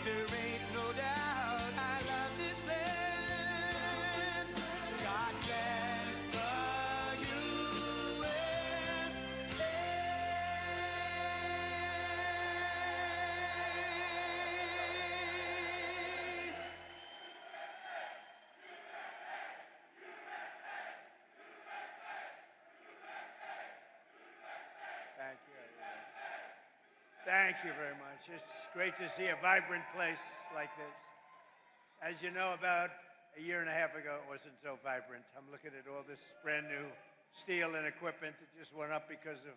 There ain't no doubt I love this land. God bless the USA. Thank you, everybody. Thank you very much. It's great to see a vibrant place like this. As you know, about a year and a half ago, it wasn't so vibrant. I'm looking at all this brand new steel and equipment that just went up because of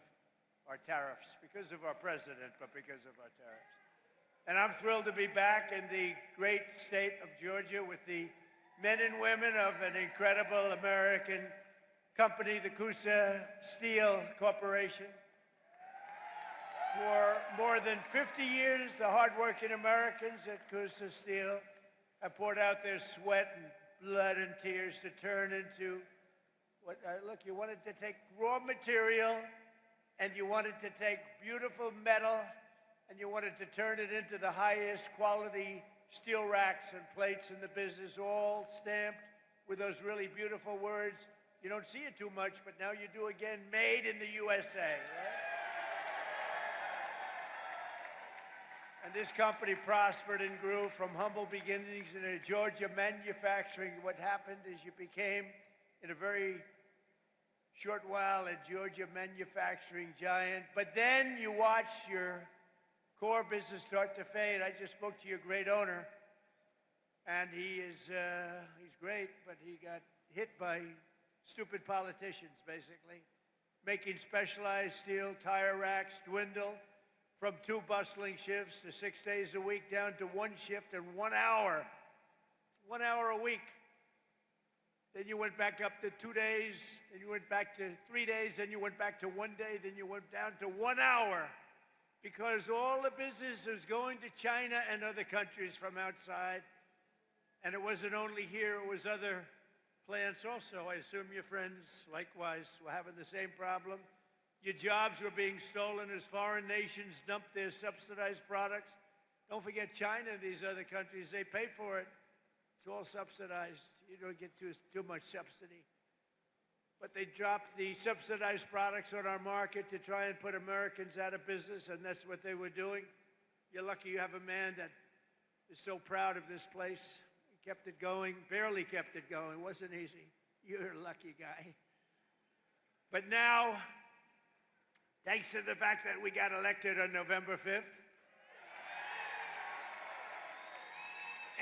our tariffs, because of our president, but because of our tariffs. And I'm thrilled to be back in the great state of Georgia with the men and women of an incredible American company, the Coosa Steel Corporation. For more than 50 years, the hardworking Americans at Coosa Steel have poured out their sweat and blood and tears to turn into what, look, you wanted to take raw material and you wanted to take beautiful metal and you wanted to turn it into the highest quality steel racks and plates in the business, all stamped with those really beautiful words. You don't see it too much, but now you do again, made in the USA. Right? And this company prospered and grew from humble beginnings in a Georgia manufacturing. What happened is you became, in a very short while, a Georgia manufacturing giant. But then you watch your core business start to fade. I just spoke to your great owner, and he's great, but he got hit by stupid politicians, basically, making specialized steel tire racks dwindle from 2 bustling shifts to 6 days a week down to 1 shift and 1 hour. 1 hour a week. Then you went back up to 2 days, then you went back to 3 days, then you went back to 1 day, then you went down to 1 hour. Because all the business is going to China and other countries from outside. And it wasn't only here, it was other plants also. I assume your friends, likewise, were having the same problem. Your jobs were being stolen as foreign nations dumped their subsidized products. Don't forget China and these other countries, they pay for it. It's all subsidized. You don't get too much subsidy. But they dropped the subsidized products on our market to try and put Americans out of business, and that's what they were doing. You're lucky you have a man that is so proud of this place. He kept it going, barely kept it going. It wasn't easy. You're a lucky guy. But now, thanks to the fact that we got elected on November 5th,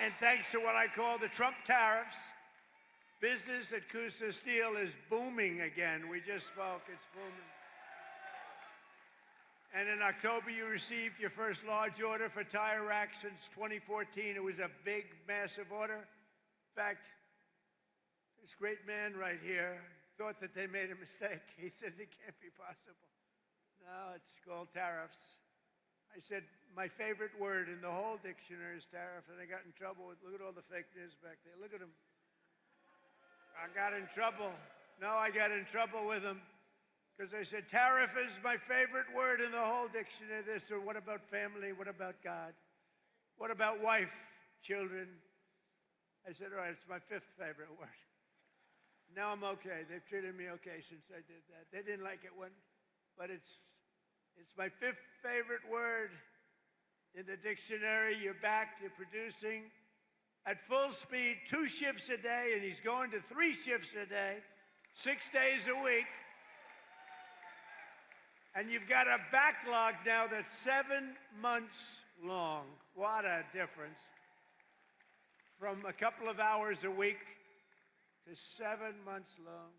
and thanks to what I call the Trump tariffs, business at Coosa Steel is booming again. We just spoke, it's booming. And in October, you received your first large order for tire racks since 2014. It was a big, massive order. In fact, this great man right here thought that they made a mistake. He said it can't be possible. No, it's called tariffs. I said, my favorite word in the whole dictionary is tariff, and I got in trouble with, look at all the fake news back there. Look at them. I got in trouble. No, I got in trouble with them because I said, tariff is my favorite word in the whole dictionary. They said, what about family? What about God? What about wife, children? I said, all right, it's my 5th favorite word. Now I'm okay. They've treated me okay since I did that. They didn't like it when, but it's my 5th favorite word in the dictionary. You're back to producing at full speed, 2 shifts a day, and he's going to 3 shifts a day, 6 days a week. And you've got a backlog now that's 7 months long. What a difference. From a couple of hours a week to 7 months long.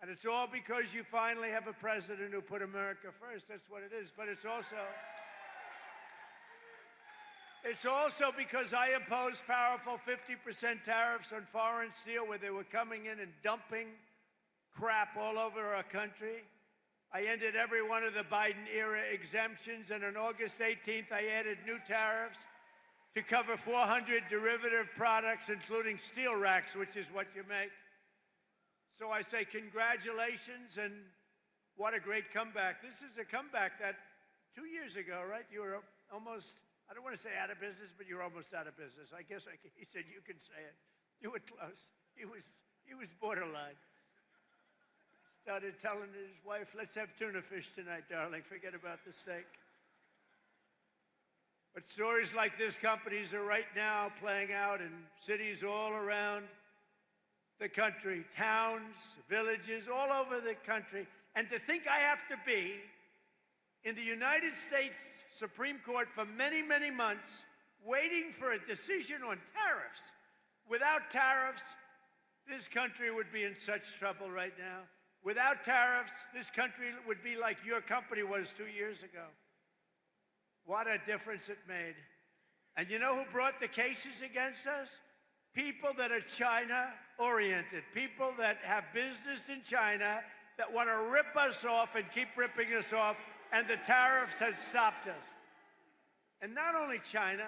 And it's all because you finally have a president who put America first. That's what it is. But it's also because I imposed powerful 50% tariffs on foreign steel where they were coming in and dumping crap all over our country. I ended every one of the Biden-era exemptions, and on August 18th, I added new tariffs to cover 400 derivative products, including steel racks, which is what you make. So I say congratulations, and what a great comeback. This is a comeback that 2 years ago, right, you were almost I don't want to say out of business, but you're almost out of business. I guess he said, you can say it. You were close. He was borderline. Started telling his wife, let's have tuna fish tonight, darling. Forget about the steak. But stories like this companies are right now playing out in cities all around the country, towns, villages, all over the country. And to think I have to be in the United States Supreme Court for many, many months, waiting for a decision on tariffs. Without tariffs, this country would be in such trouble right now. Without tariffs, this country would be like your company was 2 years ago. What a difference it made. And you know who brought the cases against us? People that are China-oriented, people that have business in China that want to rip us off and keep ripping us off, and the tariffs had stopped us. And not only China,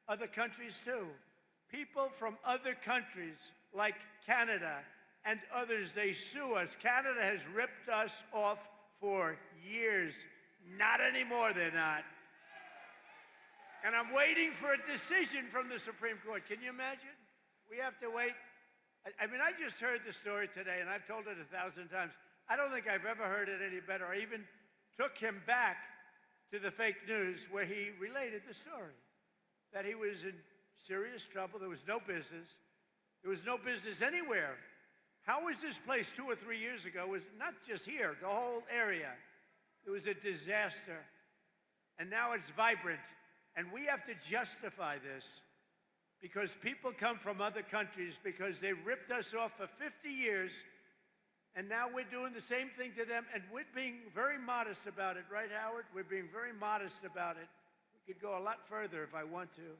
other countries too. People from other countries like Canada and others, they sue us. Canada has ripped us off for years. Not anymore, they're not. And I'm waiting for a decision from the Supreme Court. Can you imagine? We have to wait. I mean, I just heard the story today, and I've told it 1,000 times. I don't think I've ever heard it any better. I even took him back to the fake news where he related the story, that he was in serious trouble. There was no business. There was no business anywhere. How was this place 2 or 3 years ago? It was not just here, the whole area. It was a disaster. And now it's vibrant. And we have to justify this because people come from other countries because they ripped us off for 50 years, and now we're doing the same thing to them, and we're being very modest about it, right, Howard? We're being very modest about it. We could go a lot further if I want to,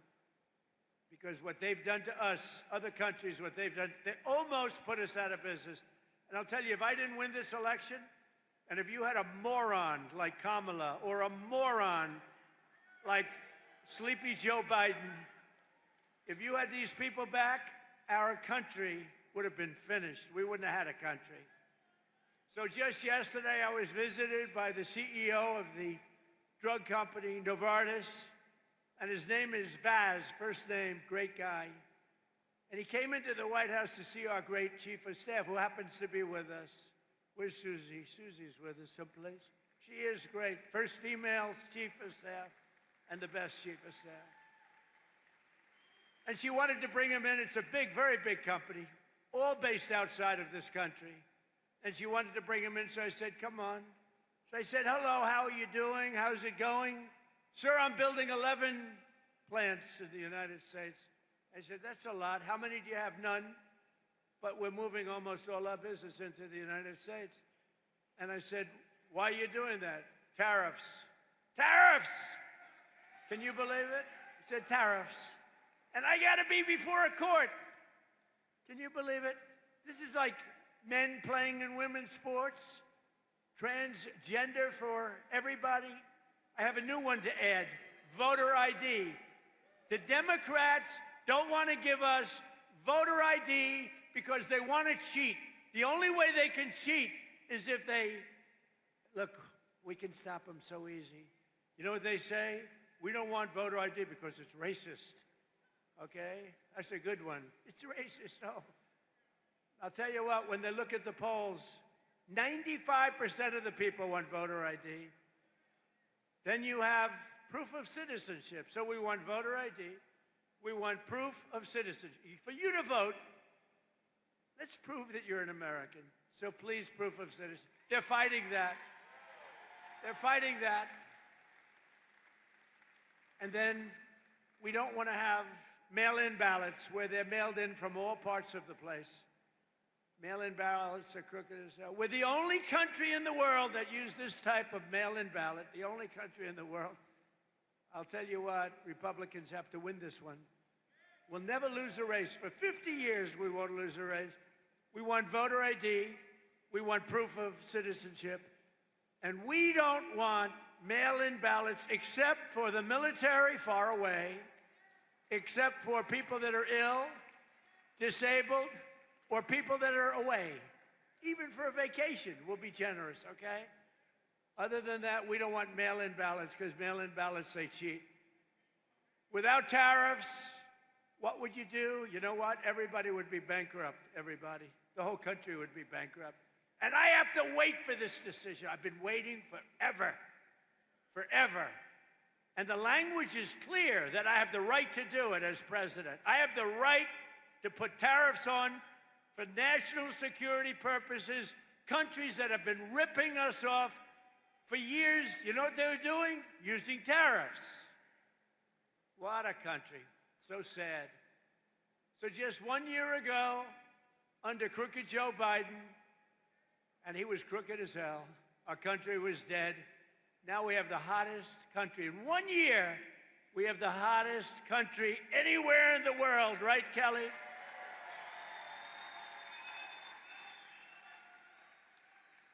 because what they've done to us, other countries, what they've done, they almost put us out of business. And I'll tell you, if I didn't win this election, and if you had a moron like Kamala or a moron like Sleepy Joe Biden, if you had these people back, our country would have been finished. We wouldn't have had a country. So just yesterday, I was visited by the CEO of the drug company, Novartis, and his name is Baz, first name, great guy. And he came into the White House to see our great chief of staff, who happens to be with us. Where's Susie? Susie's with us someplace. She is great. First female chief of staff and the best chief of staff. And she wanted to bring him in. It's a big, very big company, all based outside of this country. And she wanted to bring him in, so I said, come on. So I said, hello, how are you doing? How's it going? Sir, I'm building 11 plants in the United States. I said, that's a lot. How many do you have? None. But we're moving almost all our business into the United States. And I said, why are you doing that? Tariffs. Tariffs! Can you believe it? He said, tariffs. And I got to be before a court. Can you believe it? This is like men playing in women's sports, transgender for everybody. I have a new one to add, voter ID. The Democrats don't want to give us voter ID because they want to cheat. The only way they can cheat is if they, look, we can stop them so easy. You know what they say? We don't want voter ID because it's racist. Okay? That's a good one. It's racist, no. I'll tell you what, when they look at the polls, 95% of the people want voter ID. Then you have proof of citizenship. So we want voter ID. We want proof of citizenship. For you to vote, let's prove that you're an American. So please, proof of citizenship. They're fighting that. They're fighting that. And then we don't want to have mail-in ballots where they're mailed in from all parts of the place. Mail-in ballots are crooked as hell. We're the only country in the world that use this type of mail-in ballot, the only country in the world. I'll tell you what, Republicans have to win this one. We'll never lose a race. For 50 years, we won't lose a race. We want voter ID. We want proof of citizenship. And we don't want mail-in ballots except for the military far away, except for people that are ill, disabled, or people that are away. Even for a vacation, we'll be generous, okay? Other than that, we don't want mail-in ballots because mail-in ballots, they cheat. Without tariffs, what would you do? You know what? Everybody would be bankrupt, everybody. The whole country would be bankrupt. And I have to wait for this decision. I've been waiting forever, forever. And the language is clear that I have the right to do it as president. I have the right to put tariffs on for national security purposes, countries that have been ripping us off for years. You know what they were doing? Using tariffs. What a country. So sad. So just 1 year ago, under crooked Joe Biden, and he was crooked as hell, our country was dead. Now we have the hottest country. In 1 year, we have the hottest country anywhere in the world, right, Kelly?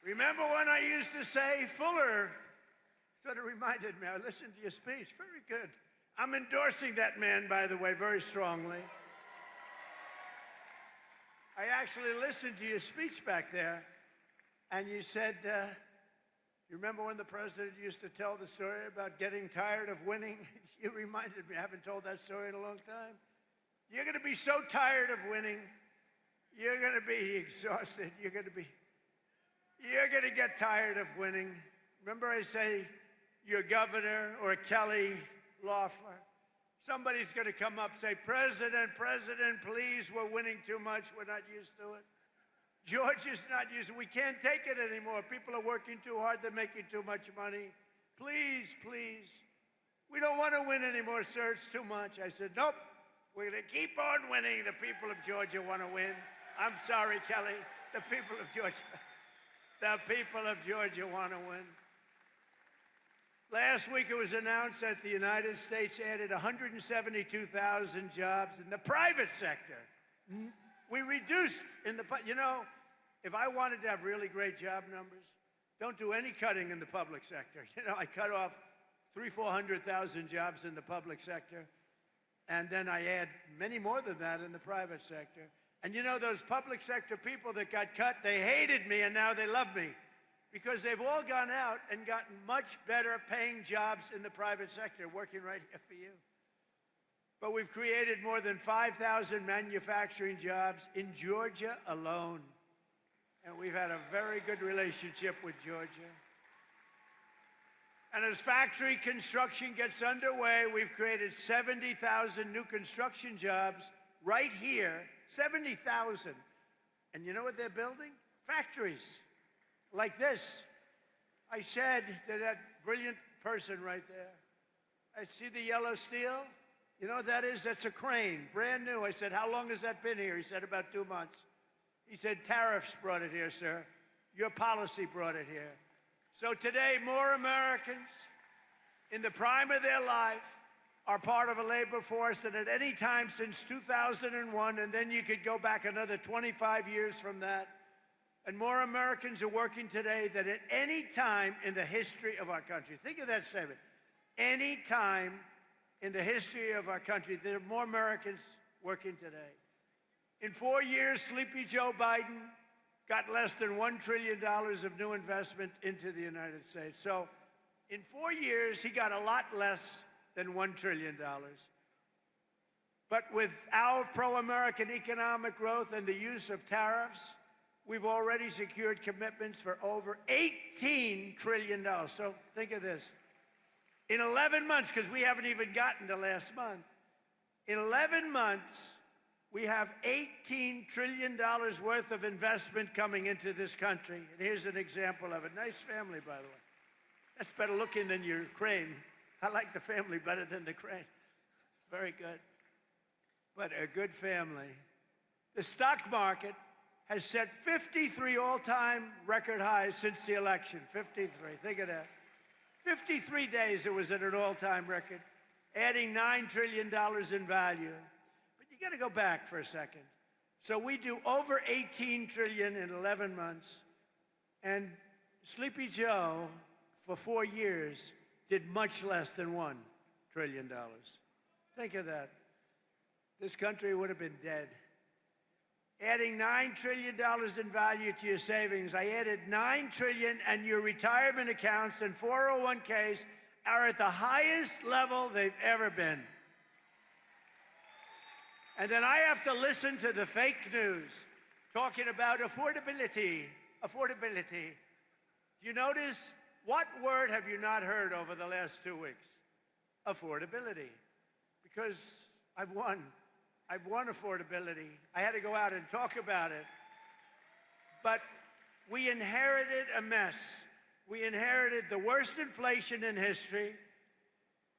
Remember when I used to say, Fuller sort of reminded me, I listened to your speech, very good. I'm endorsing that man, by the way, very strongly. I actually listened to your speech back there, and you said, you remember when the president used to tell the story about getting tired of winning? You reminded me, I haven't told that story in a long time. You're going to be so tired of winning, you're going to be exhausted, you're going to get tired of winning. Remember I say, your governor or Kelly Loeffler, somebody's going to come up and say, President, please, we're winning too much, we're not used to it. Georgia's not used to it, we can't take it anymore. People are working too hard, they're making too much money. Please, we don't want to win anymore, sir, it's too much. I said, nope, we're going to keep on winning. The people of Georgia want to win. I'm sorry, Kelly, the people of Georgia want to win. Last week it was announced that the United States added 172,000 jobs in the private sector. We reduced if I wanted to have really great job numbers, don't do any cutting in the public sector. I cut off 400,000 jobs in the public sector, and then I add many more than that in the private sector. And those public sector people that got cut, they hated me, and now they love me, because they've all gone out and gotten much better paying jobs in the private sector, working right here for you. But we've created more than 5,000 manufacturing jobs in Georgia alone. And we've had a very good relationship with Georgia. And as factory construction gets underway, we've created 70,000 new construction jobs right here, 70,000. And you know what they're building? Factories like this. I said to that brilliant person right there, I see the yellow steel. You know what that is? That's a crane, brand new. I said, how long has that been here? He said, about 2 months. He said, tariffs brought it here, sir. Your policy brought it here. So today, more Americans in the prime of their life are part of a labor force than at any time since 2001, and then you could go back another 25 years from that. And more Americans are working today than at any time in the history of our country. Think of that statement. Any time in the history of our country, there are more Americans working today. In 4 years, Sleepy Joe Biden got less than $1 trillion of new investment into the United States. So in 4 years, he got a lot less than $1 trillion. But with our pro-American economic growth and the use of tariffs, we've already secured commitments for over $18 trillion. So think of this. In 11 months, because we haven't even gotten to last month, in 11 months, we have $18 trillion worth of investment coming into this country. And here's an example of it. Nice family, by the way. That's better looking than your crane. I like the family better than the crane. Very good. But a good family. The stock market has set 53 all-time record highs since the election. 53, think of that. 53 days it was at an all-time record, adding $9 trillion in value. But you got to go back for a second. So we do over 18 trillion in 11 months, and Sleepy Joe, for 4 years, did much less than $1 trillion. Think of that. This country would have been dead. Adding $9 trillion in value to your savings. I added $9 trillion, and your retirement accounts and 401ks are at the highest level they've ever been. And then I have to listen to the fake news talking about affordability, affordability. Do you notice, what word have you not heard over the last 2 weeks? Affordability. Because I've won affordability. I had to go out and talk about it. But we inherited a mess. We inherited the worst inflation in history,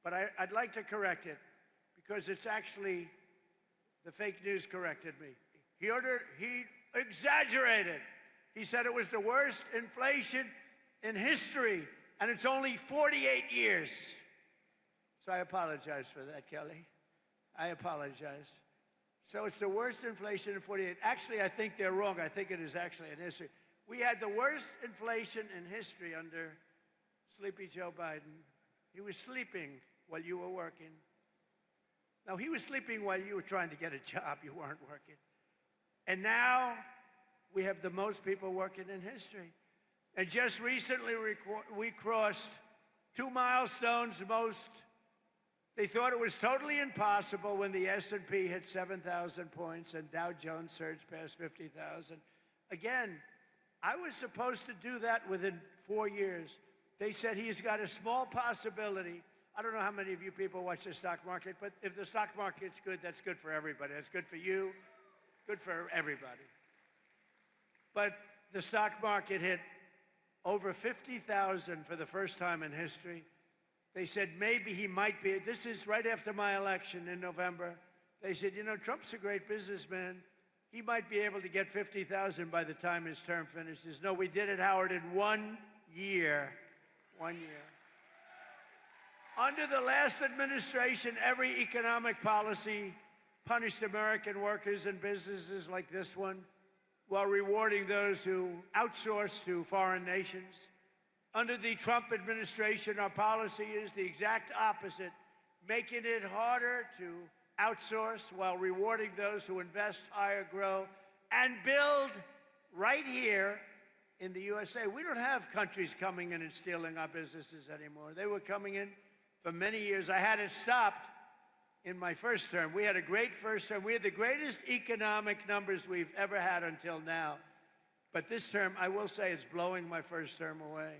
but I'd like to correct it because it's actually, the fake news corrected me. He exaggerated. He said it was the worst inflation in history, and it's only 48 years. So I apologize for that, Kelly. I apologize. So it's the worst inflation in 48. Actually, I think they're wrong. I think it is actually in history. We had the worst inflation in history under Sleepy Joe Biden. He was sleeping while you were working. No, he was sleeping while you were trying to get a job. You weren't working. And now we have the most people working in history. And just recently we crossed 2 milestones. They thought it was totally impossible when the S&P hit 7,000 points and Dow Jones surged past 50,000. Again, I was supposed to do that within 4 years. They said he's got a small possibility. I don't know how many of you people watch the stock market, but if the stock market's good, that's good for everybody. That's good for you, good for everybody. But the stock market hit over 50,000 for the first time in history. They said maybe he might be. This is right after my election in November. They said, you know, Trump's a great businessman. He might be able to get 50,000 by the time his term finishes. No, we did it, Howard, in 1 year. 1 year. Under the last administration, every economic policy punished American workers and businesses like this one while rewarding those who outsource to foreign nations. Under the Trump administration, our policy is the exact opposite, making it harder to outsource while rewarding those who invest, hire, grow, and build right here in the USA. We don't have countries coming in and stealing our businesses anymore. They were coming in for many years. I had it stopped in my first term. We had a great first term. We had the greatest economic numbers we've ever had until now. But this term, I will say, it's blowing my first term away.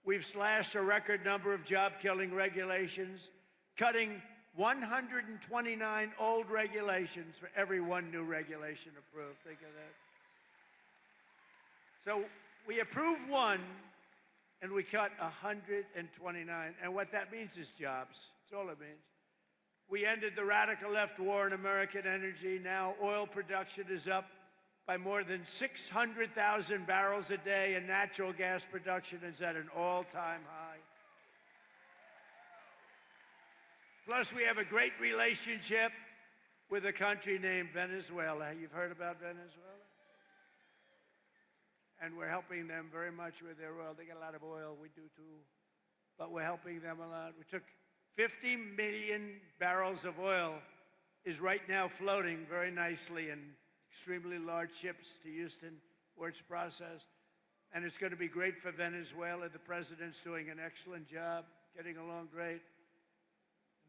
We've slashed a record number of job-killing regulations, cutting 129 old regulations for every one new regulation approved. Think of that. So we approve one, and we cut 129. And what that means is jobs. That's all it means. We ended the radical left war in American energy. Now oil production is up by more than 600,000 barrels a day, and natural gas production is at an all-time high. Plus, we have a great relationship with a country named Venezuela. You've heard about Venezuela? And we're helping them very much with their oil. They get a lot of oil. We do too. But we're helping them a lot. We took 50 million barrels of oil is right now floating very nicely in extremely large ships to Houston where it's processed. And it's going to be great for Venezuela. The president's doing an excellent job, getting along great.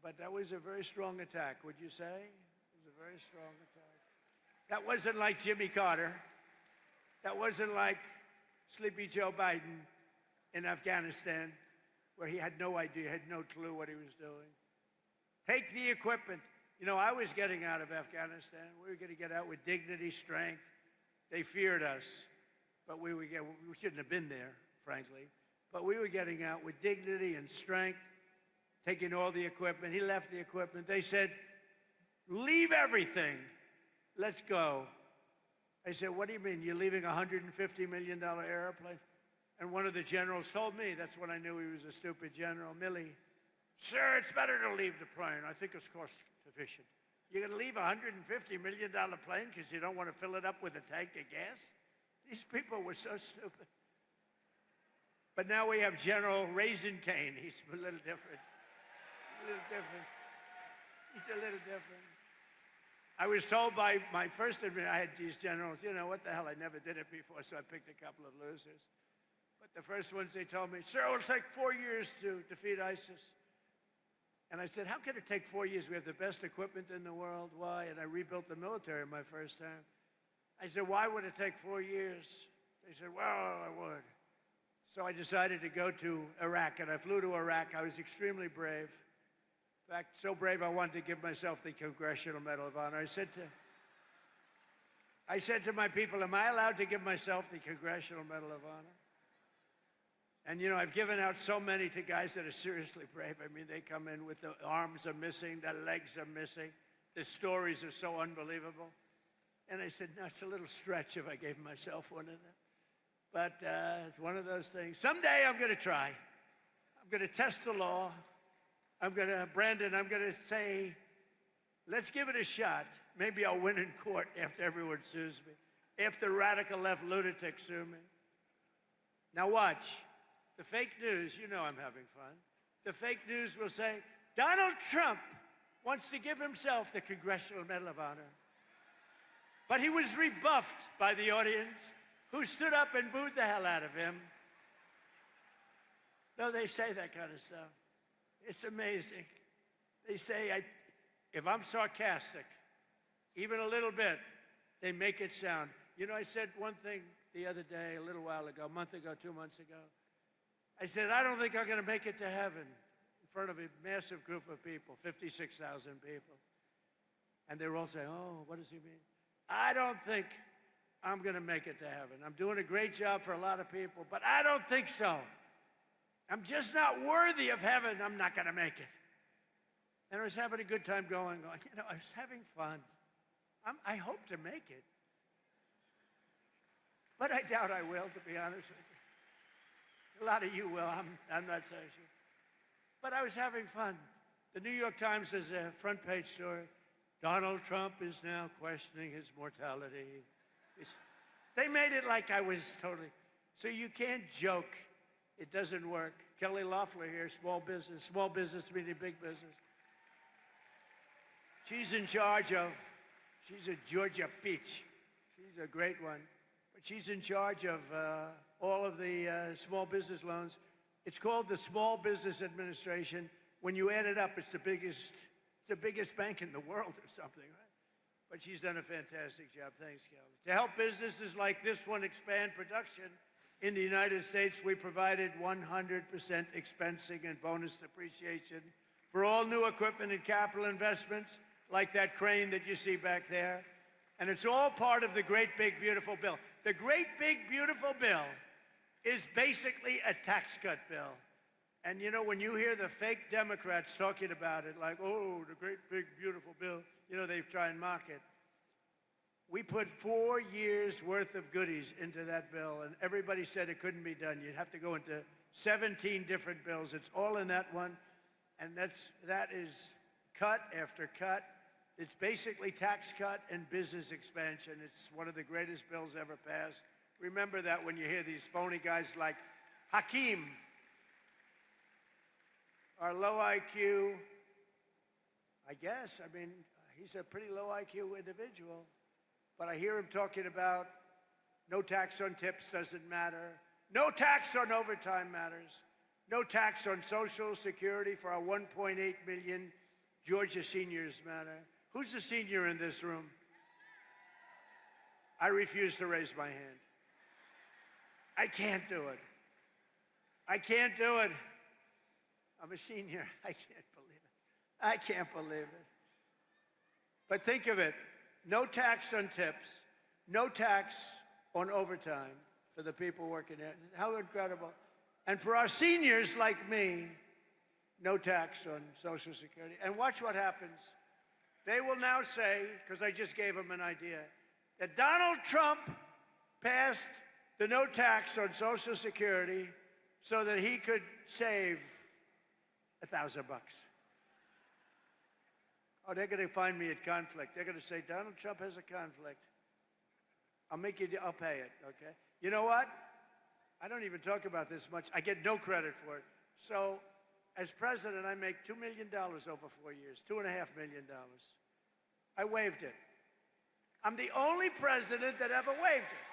But that was a very strong attack, would you say? It was a very strong attack. That wasn't like Jimmy Carter. That wasn't like Sleepy Joe Biden in Afghanistan, where he had no idea, had no clue what he was doing. Take the equipment. You know, I was getting out of Afghanistan. We were going to get out with dignity, strength. They feared us, but we shouldn't have been there, frankly. But we were getting out with dignity and strength, taking all the equipment. He left the equipment. They said, leave everything. Let's go. I said, what do you mean? You're leaving a $150 million airplane? And one of the generals told me, that's when I knew he was a stupid general, Milley, sir, it's better to leave the plane. I think it's cost efficient. You're going to leave a $150 million plane because you don't want to fill it up with a tank of gas? These people were so stupid. But now we have General Raisin Cane. He's a little different. A little different. He's a little different. I was told by my first admin, I had these generals, you know, what the hell, I never did it before, so I picked a couple of losers. But the first ones, they told me, sir, it'll take 4 years to defeat ISIS. And I said, how can it take 4 years? We have the best equipment in the world. Why? And I rebuilt the military my first time. I said, why would it take 4 years? They said, well, I would. So I decided to go to Iraq, and I flew to Iraq. I was extremely brave. In fact, so brave I wanted to give myself the Congressional Medal of Honor. I said to my people, am I allowed to give myself the Congressional Medal of Honor? And you know, I've given out so many to guys that are seriously brave. I mean, they come in with the arms are missing, the legs are missing. The stories are so unbelievable. And I said, no, it's a little stretch if I gave myself one of them. But it's one of those things. Someday I'm going to try. I'm going to test the law. Brandon, I'm going to say, let's give it a shot. Maybe I'll win in court after everyone sues me, after radical left lunatics sue me. Now watch. The fake news, you know I'm having fun. The fake news will say, Donald Trump wants to give himself the Congressional Medal of Honor. But he was rebuffed by the audience, who stood up and booed the hell out of him. No, they say that kind of stuff. It's amazing. They say, if I'm sarcastic, even a little bit, they make it sound. You know, I said one thing the other day, a little while ago, a month ago, 2 months ago. I said, I don't think I'm going to make it to heaven in front of a massive group of people, 56,000 people. And they're all saying, oh, what does he mean? I don't think I'm going to make it to heaven. I'm doing a great job for a lot of people, but I don't think so. I'm just not worthy of heaven. I'm not going to make it. And I was having a good time going. You know, I was having fun. I hope to make it. But I doubt I will, to be honest with you. A lot of you will. I'm not so sure. But I was having fun. The New York Times has a front page story. Donald Trump is now questioning his mortality. They made it like I was totally. So you can't joke. It doesn't work. Kelly Loeffler here, small business meaning big business. She's in charge of, she's a Georgia peach. She's a great one. But she's in charge of all of the small business loans. It's called the Small Business Administration. When you add it up, it's the biggest bank in the world or something, right? But she's done a fantastic job. Thanks, Kelly. To help businesses like this one expand production in the United States, we provided 100% expensing and bonus depreciation for all new equipment and capital investments, like that crane that you see back there. And it's all part of the Great Big Beautiful Bill. The Great Big Beautiful Bill is basically a tax cut bill. And you know, when you hear the fake Democrats talking about it, like, oh, the Great Big Beautiful Bill, you know, they try and mock it. We put 4 years worth of goodies into that bill, and everybody said it couldn't be done. You'd have to go into 17 different bills. It's all in that one, and that is cut after cut. It's basically tax cut and business expansion. It's one of the greatest bills ever passed. Remember that when you hear these phony guys like Hakeem, our low IQ, I guess. I mean, he's a pretty low IQ individual. But I hear him talking about no tax on tips doesn't matter. No tax on overtime matters. No tax on Social Security for our 1.8 million Georgia seniors matter. Who's a senior in this room? I refuse to raise my hand. I can't do it. I can't do it. I'm a senior. I can't believe it. I can't believe it. But think of it. No tax on tips. No tax on overtime for the people working there. How incredible. And for our seniors like me, no tax on Social Security. And watch what happens. They will now say, because I just gave them an idea, that Donald Trump passed the no tax on Social Security so that he could save $1,000. Oh, they're going to find me at conflict. They're going to say, Donald Trump has a conflict. I'll pay it, okay? You know what? I don't even talk about this much. I get no credit for it. So, as president, I make $2 million over 4 years, $2.5 million. I waived it. I'm the only president that ever waived it.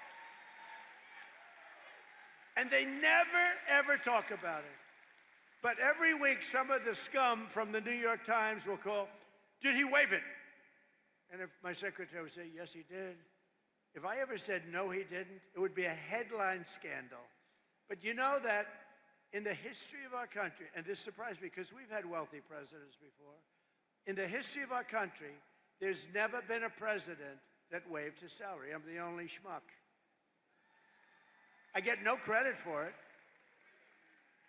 And they never, ever talk about it. But every week, some of the scum from the New York Times will call, did he waive it? And if my secretary would say, yes, he did. If I ever said, no, he didn't, it would be a headline scandal. But you know that in the history of our country, and this surprised me because we've had wealthy presidents before, in the history of our country, there's never been a president that waived his salary. I'm the only schmuck. I get no credit for it.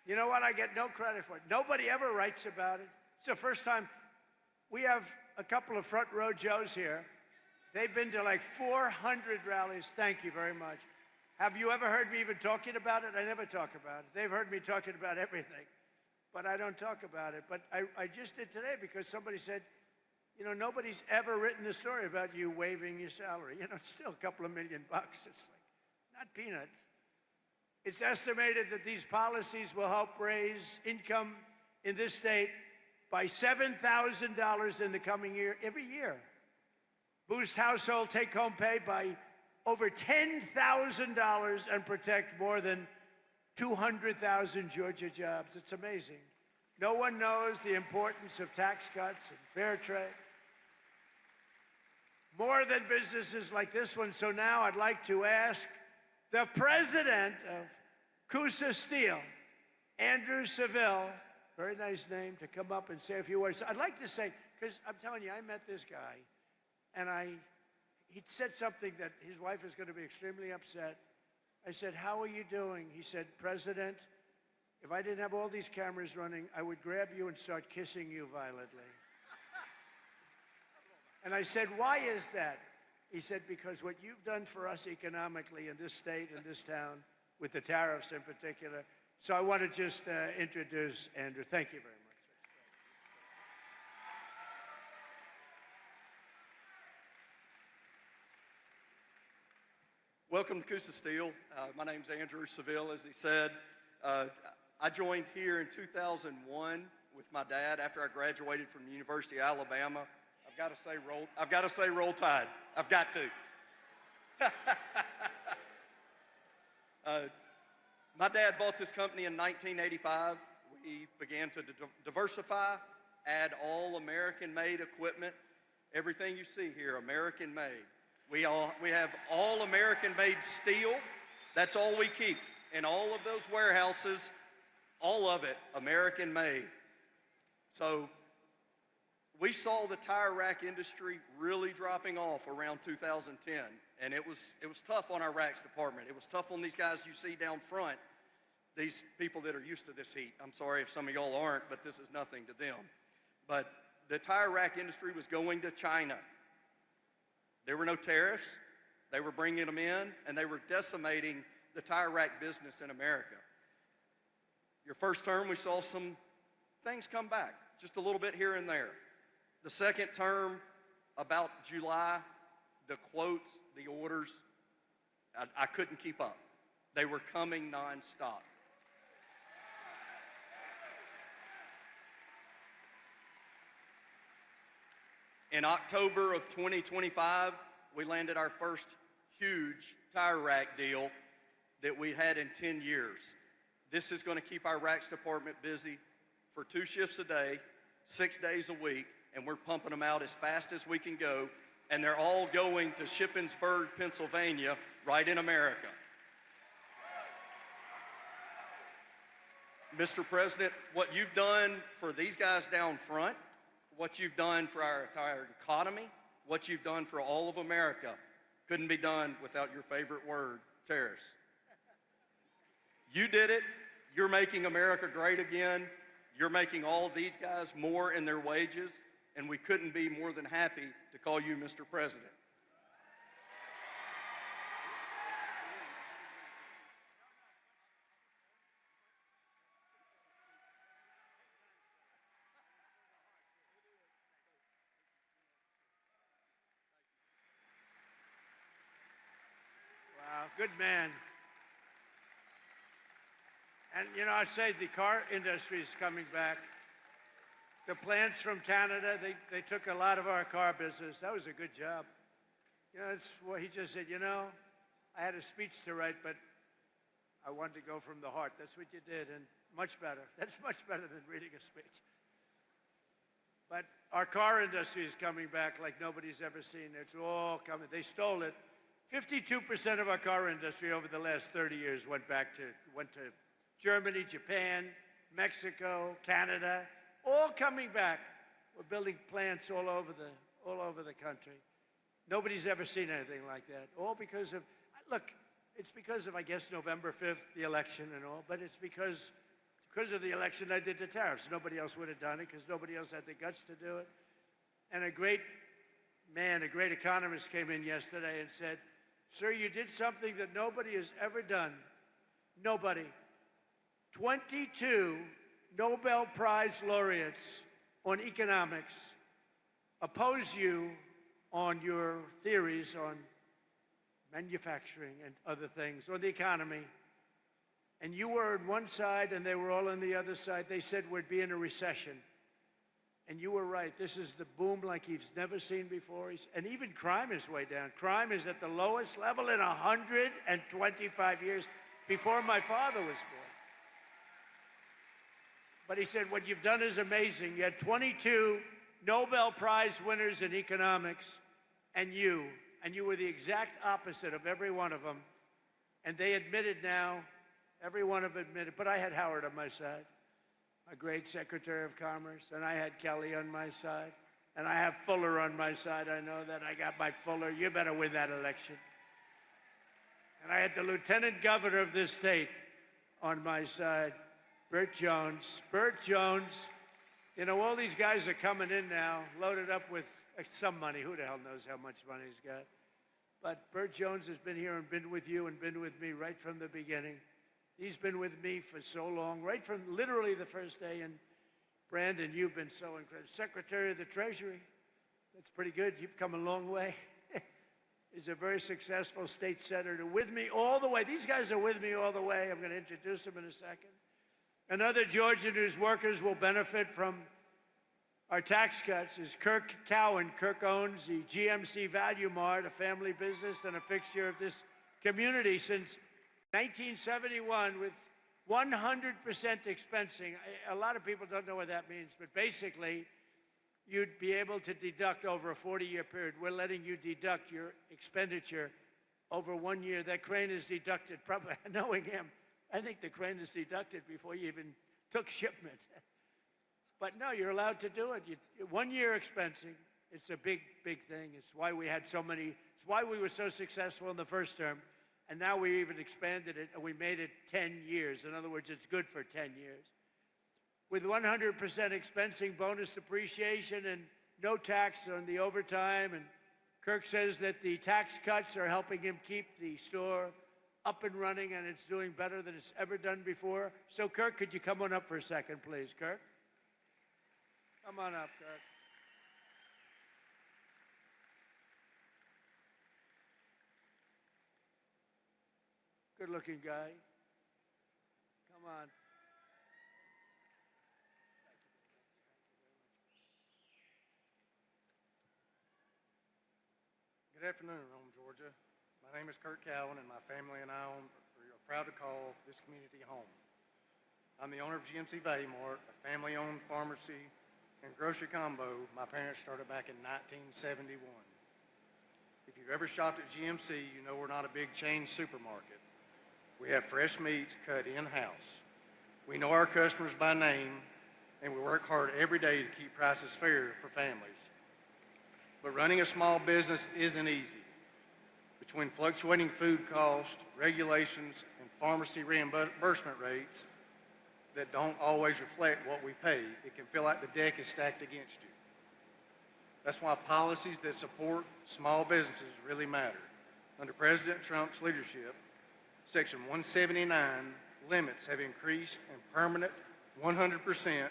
You know what? I get no credit for it. Nobody ever writes about it. It's the first time. We have a couple of front row Joes here. They've been to like 400 rallies. Thank you very much. Have you ever heard me even talking about it? I never talk about it. They've heard me talking about everything, but I don't talk about it. But I just did today because somebody said, you know, nobody's ever written the story about you waiving your salary. You know, it's still a couple of $1 million. It's like not peanuts. It's estimated that these policies will help raise income in this state by $7,000 in the coming year, every year. Boost household take-home pay by over $10,000 and protect more than 200,000 Georgia jobs. It's amazing. No one knows the importance of tax cuts and fair trade. More than businesses like this one. So now I'd like to ask the president of Coosa Steel, Andrew Seville, very nice name, to come up and say a few words. I'd like to say, because I'm telling you, I met this guy, and he said something that his wife is going to be extremely upset. I said, how are you doing? He said, President, if I didn't have all these cameras running, I would grab you and start kissing you violently. And I said, why is that? He said, because what you've done for us economically in this state, in this town, with the tariffs in particular. So I want to just introduce Andrew. Thank you very much. Welcome to Coosa Steel. My name's Andrew Seville, as he said. I joined here in 2001 with my dad after I graduated from the University of Alabama. I've got to say roll Tide. I've got to. My dad bought this company in 1985. We began to diversify, add all American-made equipment. Everything you see here, American-made. We have all American-made steel. That's all we keep. In all of those warehouses, all of it American-made. So we saw the tire rack industry really dropping off around 2010, and it was tough on our racks department. It was tough on these guys you see down front, these people that are used to this heat. I'm sorry if some of y'all aren't, but this is nothing to them. But the tire rack industry was going to China. There were no tariffs. They were bringing them in, and they were decimating the tire rack business in America. Your first term, we saw some things come back, just a little bit here and there. The second term, about July, the quotes, the orders, I couldn't keep up. They were coming nonstop. In October of 2025, we landed our first huge tire rack deal that we had in 10 years. This is going to keep our racks department busy for 2 shifts a day, 6 days a week, and we're pumping them out as fast as we can go, and they're all going to Shippensburg, Pennsylvania, right in America. Mr. President, what you've done for these guys down front, what you've done for our entire economy, what you've done for all of America, couldn't be done without your favorite word, tariffs. You did it. You're making America great again. You're making all of these guys more in their wages, and we couldn't be more than happy to call you Mr. President. Wow, good man. And, you know, I say the car industry is coming back. The plants from Canada, they took a lot of our car business. That was a good job. You know, it's what he just said, you know, I had a speech to write, but I wanted to go from the heart. That's what you did. And Much better. That's much better than reading a speech. But our car industry is coming back like nobody's ever seen. It's all coming. They stole it. 52% of our car industry over the last 30 years went to Germany, Japan, Mexico, Canada, all coming back. We're building plants all over the country. Nobody's ever seen anything like that. All because of, look, it's because of, I guess, November 5th, the election and all, but it's because of the election I did the tariffs. Nobody else would have done it because nobody else had the guts to do it. And a great economist came in yesterday and said, sir, you did something that nobody has ever done. Nobody. 22 Nobel Prize laureates on economics oppose you on your theories on manufacturing and other things, on the economy. And you were on one side and they were all on the other side. They said we'd be in a recession. And you were right. This is the boom like he's never seen before. And even crime is way down. Crime is at the lowest level in 125 years, before my father was born. But he said, what you've done is amazing. You had 22 Nobel Prize winners in economics, and you were the exact opposite of every one of them. And they admitted now, every one of them admitted, but I had Howard on my side, my great Secretary of Commerce, and I had Kelly on my side, and I have Fuller on my side. I know that. I got my Fuller. You better win that election. And I had the Lieutenant Governor of this state on my side, Burt Jones. Burt Jones, you know, all these guys are coming in now, loaded up with some money. Who the hell knows how much money he's got? But Burt Jones has been here and been with you and been with me right from the beginning. He's been with me for so long, right from literally the first day. And Brandon, you've been so incredible. Secretary of the Treasury, that's pretty good. You've come a long way. He's a very successful state senator with me all the way. These guys are with me all the way. I'm going to introduce them in a second. Another Georgian whose workers will benefit from our tax cuts is Kirk Cowan. Kirk owns the GMC Value Mart, a family business and a fixture of this community since 1971 with 100% expensing. A lot of people don't know what that means, but basically, you'd be able to deduct over a 40-year period. We're letting you deduct your expenditure over 1 year. That crane is deducted, probably knowing him. I think the crane is deducted before you even took shipment. But no, you're allowed to do it. 1 year expensing, it's a big, big thing. It's why we had so many, it's why we were so successful in the first term. And now we even expanded it and we made it 10 years. In other words, it's good for 10 years. With 100% expensing, bonus depreciation, and no tax on the overtime. And Kirk says that the tax cuts are helping him keep the store up and running, and it's doing better than it's ever done before. So, Kirk, could you come on up for a second, please? Kirk? Come on up, Kirk. Good-looking guy. Come on. Good afternoon, home Georgia. My name is Kirk Cowan, and my family and I are proud to call this community home. I'm the owner of GMC Value Mart, a family-owned pharmacy and grocery combo my parents started back in 1971. If you've ever shopped at GMC, you know we're not a big chain supermarket. We have fresh meats cut in-house. We know our customers by name, and we work hard every day to keep prices fair for families. But running a small business isn't easy. Between fluctuating food costs, regulations, and pharmacy reimbursement rates that don't always reflect what we pay, it can feel like the deck is stacked against you. That's why policies that support small businesses really matter. Under President Trump's leadership, Section 179 limits have increased, and permanent 100%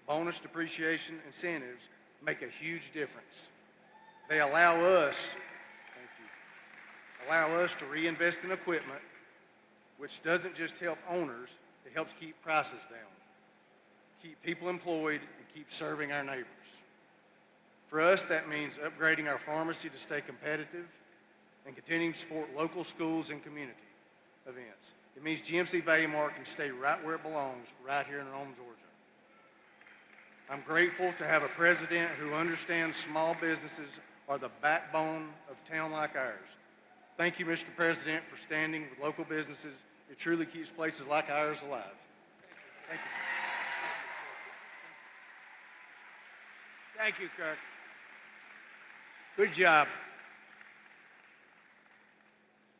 bonus depreciation incentives make a huge difference. They allow us to reinvest in equipment, which doesn't just help owners, it helps keep prices down, keep people employed, and keep serving our neighbors. For us, that means upgrading our pharmacy to stay competitive and continuing to support local schools and community events. It means GMC Value Mart can stay right where it belongs, right here in Rome, Georgia. I'm grateful to have a president who understands small businesses are the backbone of a town like ours. Thank you, Mr. President, for standing with local businesses. It truly keeps places like ours alive. Thank you. Thank you, Kirk. Good job.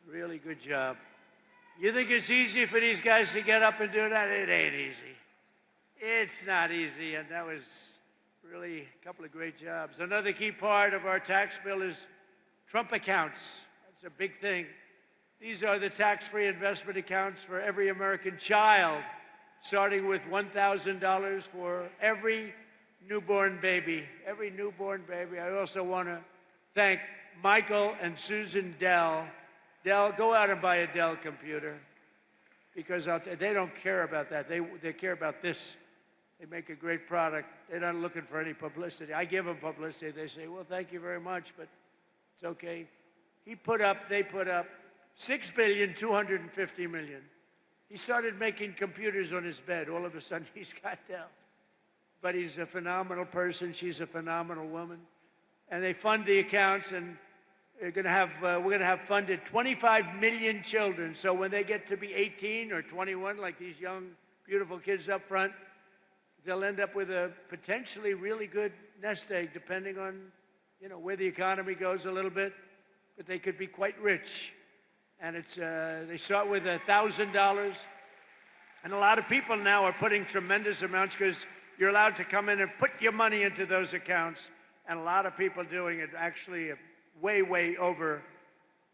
Really good job. You think it's easy for these guys to get up and do that? It ain't easy. It's not easy, and that was really a couple of great jobs. Another key part of our tax bill is Trump accounts. That's a big thing. These are the tax-free investment accounts for every American child, starting with $1,000 for every newborn baby. Every newborn baby. I also want to thank Michael and Susan Dell. Dell, go out and buy a Dell computer, because they don't care about that. They care about this. They make a great product. They're not looking for any publicity. I give them publicity. They say, well, thank you very much, but it's okay. They put up $6,250,000,000. He started making computers on his bed. All of a sudden, he's got Dell. But he's a phenomenal person. She's a phenomenal woman. And they fund the accounts, and we're going to have funded 25 million children. So when they get to be 18 or 21, like these young, beautiful kids up front, they'll end up with a potentially really good nest egg, depending on, where the economy goes a little bit. But they could be quite rich. And they start with $1,000. And a lot of people now are putting tremendous amounts, because you're allowed to come in and put your money into those accounts. And a lot of people doing it actually way, way over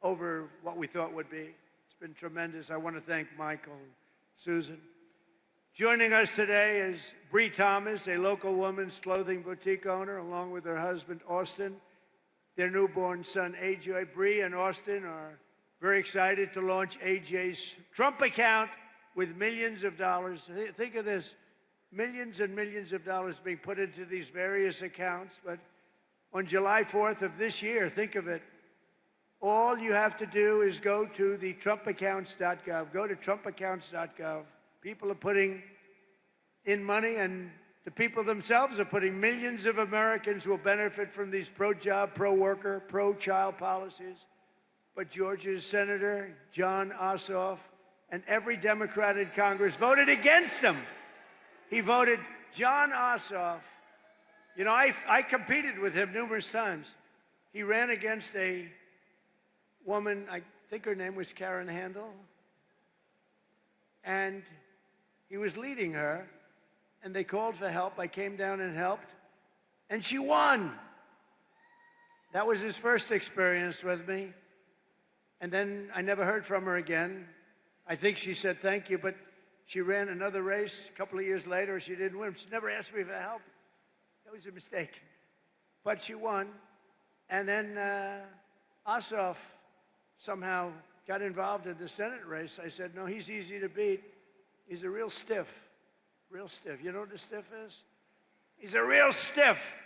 what we thought would be. It's been tremendous. I want to thank Michael and Susan. Joining us today is Bree Thomas, a local women's clothing boutique owner, along with her husband, Austin, their newborn son, AJ. Bree and Austin are very excited to launch AJ's Trump account with millions of dollars. Think of this, millions and millions of dollars being put into these various accounts. But on July 4th of this year, think of it, all you have to do is go to the TrumpAccounts.gov. Go to TrumpAccounts.gov. People are putting in money, and the people themselves are putting. Millions of Americans will benefit from these pro-job, pro-worker, pro-child policies. But Georgia's Senator Jon Ossoff and every Democrat in Congress voted against them. He voted. Jon Ossoff, I competed with him numerous times. He ran against a woman, I think her name was Karen Handel, and he was leading her, and they called for help. I came down and helped, and she won. That was his first experience with me. And then I never heard from her again. I think she said thank you, but she ran another race a couple of years later. She didn't win. She never asked me for help. That was a mistake. But she won. And then Ossoff somehow got involved in the Senate race. I said, no, he's easy to beat. He's a real stiff. Real stiff. You know what a stiff is? He's a real stiff.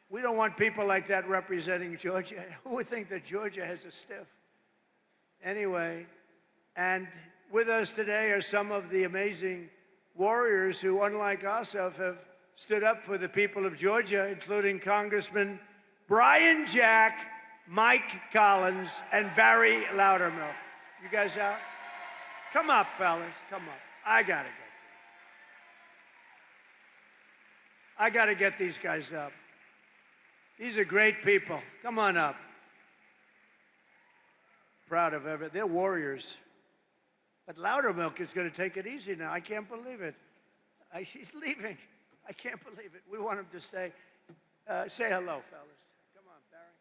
We don't want people like that representing Georgia. Who would think that Georgia has a stiff? Anyway, and with us today are some of the amazing warriors who, unlike Ossoff, have stood up for the people of Georgia, including Congressman Brian Jack, Mike Collins, and Barry Loudermilk. You guys out? Come up, fellas. Come up. I gotta get these guys up. These are great people. Come on up. Proud of everything. They're warriors. But Loudermilk is going to take it easy now. I can't believe it. She's leaving. I can't believe it. We want him to stay. Say hello, fellas. Come on, Barry.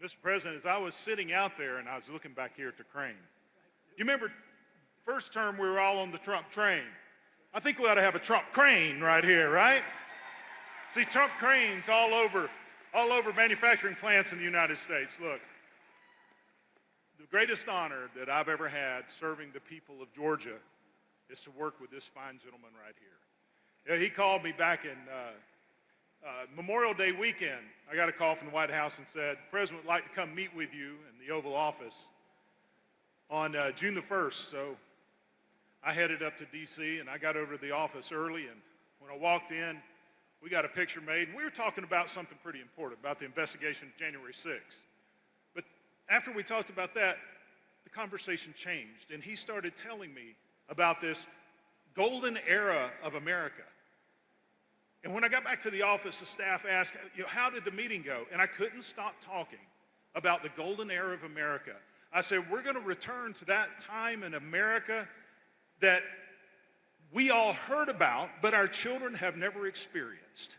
Mr. President, as I was sitting out there and I was looking back here at the crane, you remember first term we were all on the Trump train. I think we ought to have a Trump crane right here, right? See, Trump cranes all over manufacturing plants in the United States. Look, the greatest honor that I've ever had serving the people of Georgia is to work with this fine gentleman right here. He called me back in Memorial Day weekend. I got a call from the White House and said, the President would like to come meet with you in the Oval Office. on June the 1st. So I headed up to D.C. and I got over to the office early, and when I walked in, we got a picture made, and we were talking about something pretty important, about the investigation of January 6th. But after we talked about that, the conversation changed, and he started telling me about this golden era of America. And when I got back to the office, the staff asked, how did the meeting go? And I couldn't stop talking about the golden era of America. I said, we're going to return to that time in America that we all heard about, but our children have never experienced.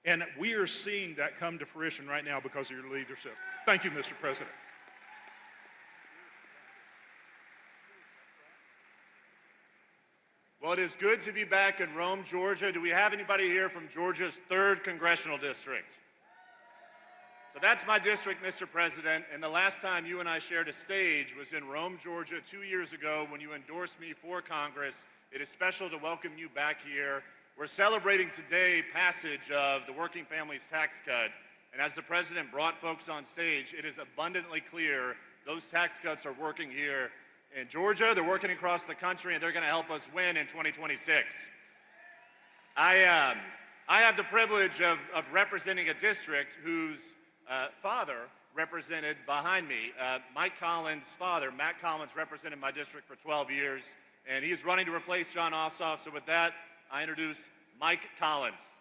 And we are seeing that come to fruition right now because of your leadership. Thank you, Mr. President. Well, it is good to be back in Rome, Georgia. Do we have anybody here from Georgia's 3rd Congressional District? So that's my district, Mr. President, and the last time you and I shared a stage was in Rome, Georgia, 2 years ago when you endorsed me for Congress. It is special to welcome you back here. We're celebrating today passage of the Working Families Tax Cut, and as the President brought folks on stage, it is abundantly clear those tax cuts are working here in Georgia, they're working across the country, and they're going to help us win in 2026. I have the privilege of representing a district whose father represented behind me. Mike Collins' father, Matt Collins, represented my district for 12 years, and he is running to replace John Ossoff. So with that, I introduce Mike Collins.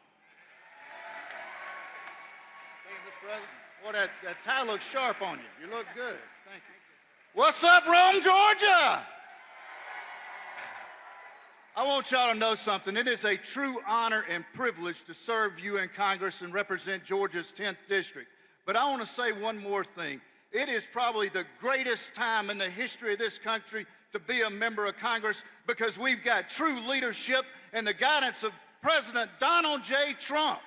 Thank you, Mr. President. Boy, that tie looks sharp on you. You look good. Thank you. What's up, Rome, Georgia? I want y'all to know something. It is a true honor and privilege to serve you in Congress and represent Georgia's 10th district. But I want to say one more thing. It is probably the greatest time in the history of this country to be a member of Congress because we've got true leadership and the guidance of President Donald J. Trump.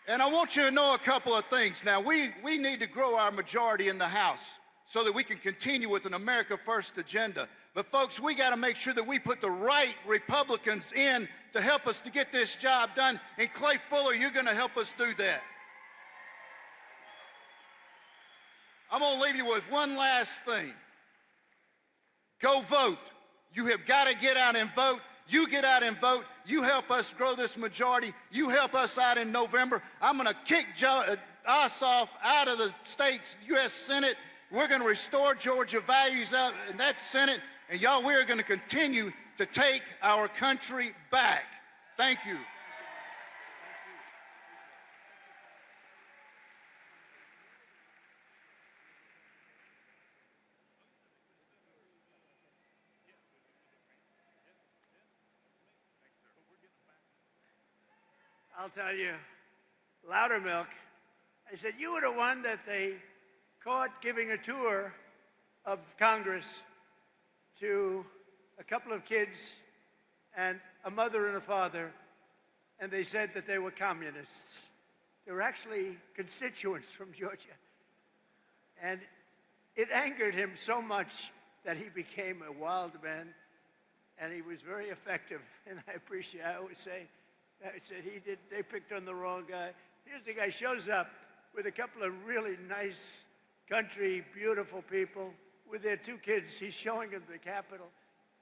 And I want you to know a couple of things. Now, we need to grow our majority in the House so that we can continue with an America First agenda. But folks, we got to make sure that we put the right Republicans in to help us to get this job done. And Clay Fuller, you're going to help us do that. I'm going to leave you with one last thing. Go vote. You have got to get out and vote. You get out and vote. You help us grow this majority. You help us out in November. I'm going to kick Ossoff out of the state's U.S. Senate. We're going to restore Georgia values out in that Senate. And y'all, we're going to continue to take our country back. Thank you. I'll tell you, Loudermilk, I said, you were the one that they caught giving a tour of Congress to a couple of kids and a mother and a father, and they said that they were communists. They were actually constituents from Georgia. And it angered him so much that he became a wild man, and he was very effective. And I always say, I said, they picked on the wrong guy. Here's the guy shows up with a couple of really nice country, beautiful people with their 2 kids. He's showing them the Capitol.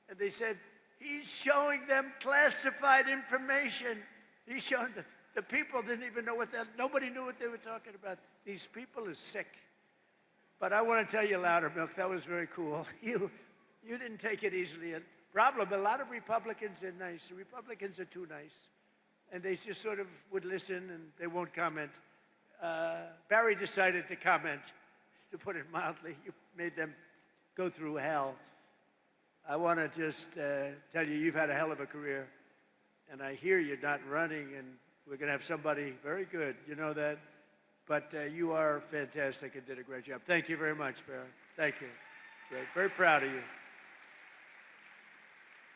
And they said, he's showing them classified information. He's showing them. The people didn't even know nobody knew what they were talking about. These people are sick. But I want to tell you, Loudermilk, that was very cool. You didn't take it easily. Problem, a lot of Republicans are nice. The Republicans are too nice. And they just sort of would listen and they won't comment. Barry decided to comment, to put it mildly. You made them go through hell. I want to just tell you, you've had a hell of a career. And I hear you're not running, and we're going to have somebody very good. You know that? But you are fantastic and did a great job. Thank you very much, Barry. Thank you. Great. Very proud of you.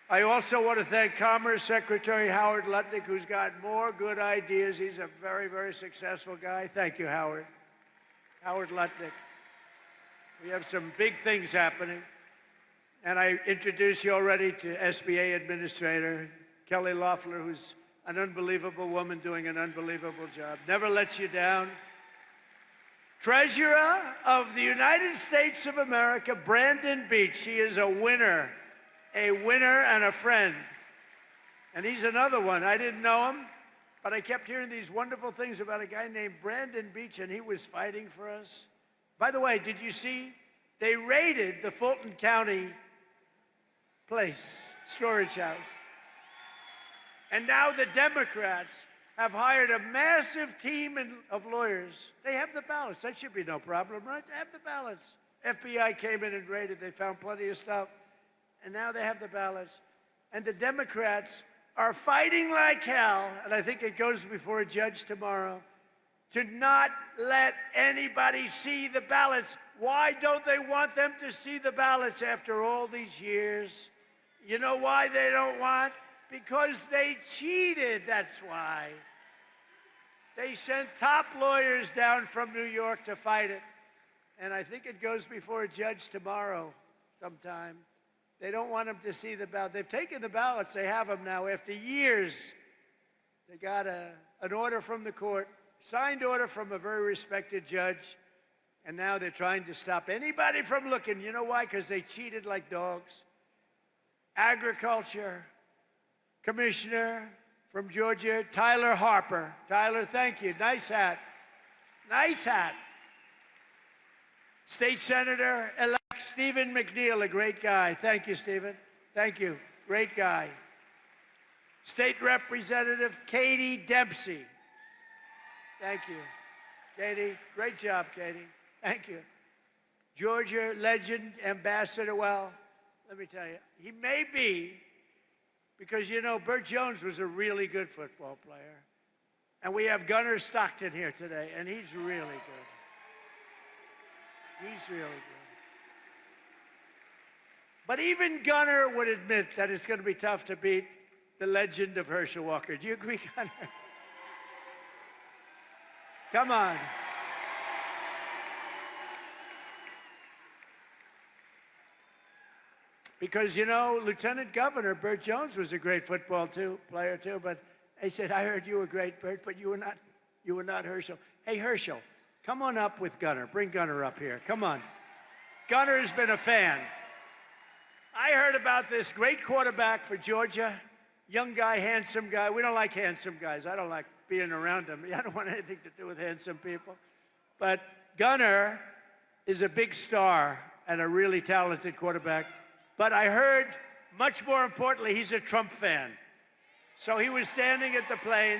I also want to thank Commerce Secretary Howard Lutnick, who's got more good ideas. He's a very, very successful guy. Thank you, Howard. Howard Lutnick. We have some big things happening. And I introduced you already to SBA Administrator Kelly Loeffler, who's an unbelievable woman doing an unbelievable job. Never lets you down. Treasurer of the United States of America, Brandon Beach. He is a winner and a friend. And he's another one. I didn't know him, but I kept hearing these wonderful things about a guy named Brandon Beach, and he was fighting for us. By the way, did you see? They raided the Fulton County place, storage house. And now the Democrats have hired a massive team of lawyers. They have the ballots. That should be no problem, right? They have the ballots. FBI came in and raided. They found plenty of stuff. And now they have the ballots. And the Democrats are fighting like hell, and I think it goes before a judge tomorrow, to not let anybody see the ballots. Why don't they want them to see the ballots after all these years? You know why they don't want? Because they cheated, that's why. They sent top lawyers down from New York to fight it. And I think it goes before a judge tomorrow sometime. They don't want them to see the ballot. They've taken the ballots. They have them now. After years, they got an order from the court, signed order from a very respected judge, and now they're trying to stop anybody from looking. You know why? Because they cheated like dogs. Agriculture Commissioner from Georgia, Tyler Harper. Tyler, thank you. Nice hat. Nice hat. State Senator-elect Stephen McNeil, a great guy. Thank you, Stephen. Thank you. Great guy. State Representative Katie Dempsey. Thank you. Katie, great job, Katie. Thank you. Georgia legend, Ambassador, well, let me tell you, he may be, because, you know, Burt Jones was a really good football player. And we have Gunnar Stockton here today, and he's really good. He's really good. But even Gunnar would admit that it's going to be tough to beat the legend of Herschel Walker. Do you agree, Gunnar? Come on. Because, you know, Lieutenant Governor Burt Jones was a great football player too, but he said, I heard you were great, Burt, but you were not Herschel. Hey, Herschel, come on up with Gunnar. Bring Gunnar up here. Come on. Gunnar has been a fan. I heard about this great quarterback for Georgia, young guy, handsome guy. We don't like handsome guys. I don't like being around them. I don't want anything to do with handsome people. But Gunnar is a big star and a really talented quarterback. But I heard, much more importantly, he's a Trump fan. So he was standing at the plane.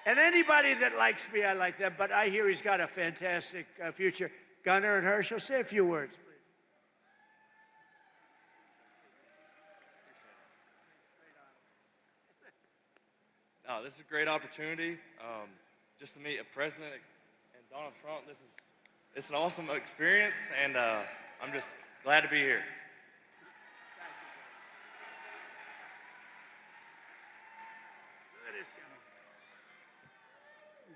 And anybody that likes me, I like them. But I hear he's got a fantastic future. Gunnar and Herschel, say a few words, please. No, this is a great opportunity just to meet a president and Donald Trump. It's an awesome experience, and I'm just glad to be here.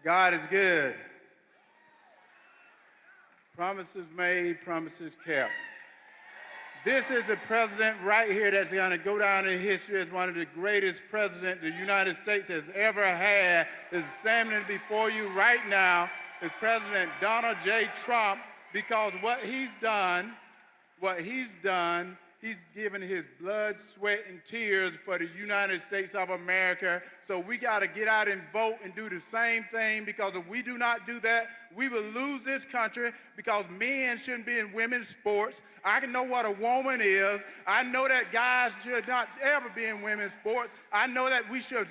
God is good. Promises made, promises kept. This is a president right here that's going to go down in history as one of the greatest presidents the United States has ever had. Is standing before you right now is President Donald J. Trump, because what he's done, he's given his blood, sweat, and tears for the United States of America. So we got to get out and vote and do the same thing, because if we do not do that, we will lose this country, because men shouldn't be in women's sports. I know what a woman is. I know that guys should not ever be in women's sports. I know that we should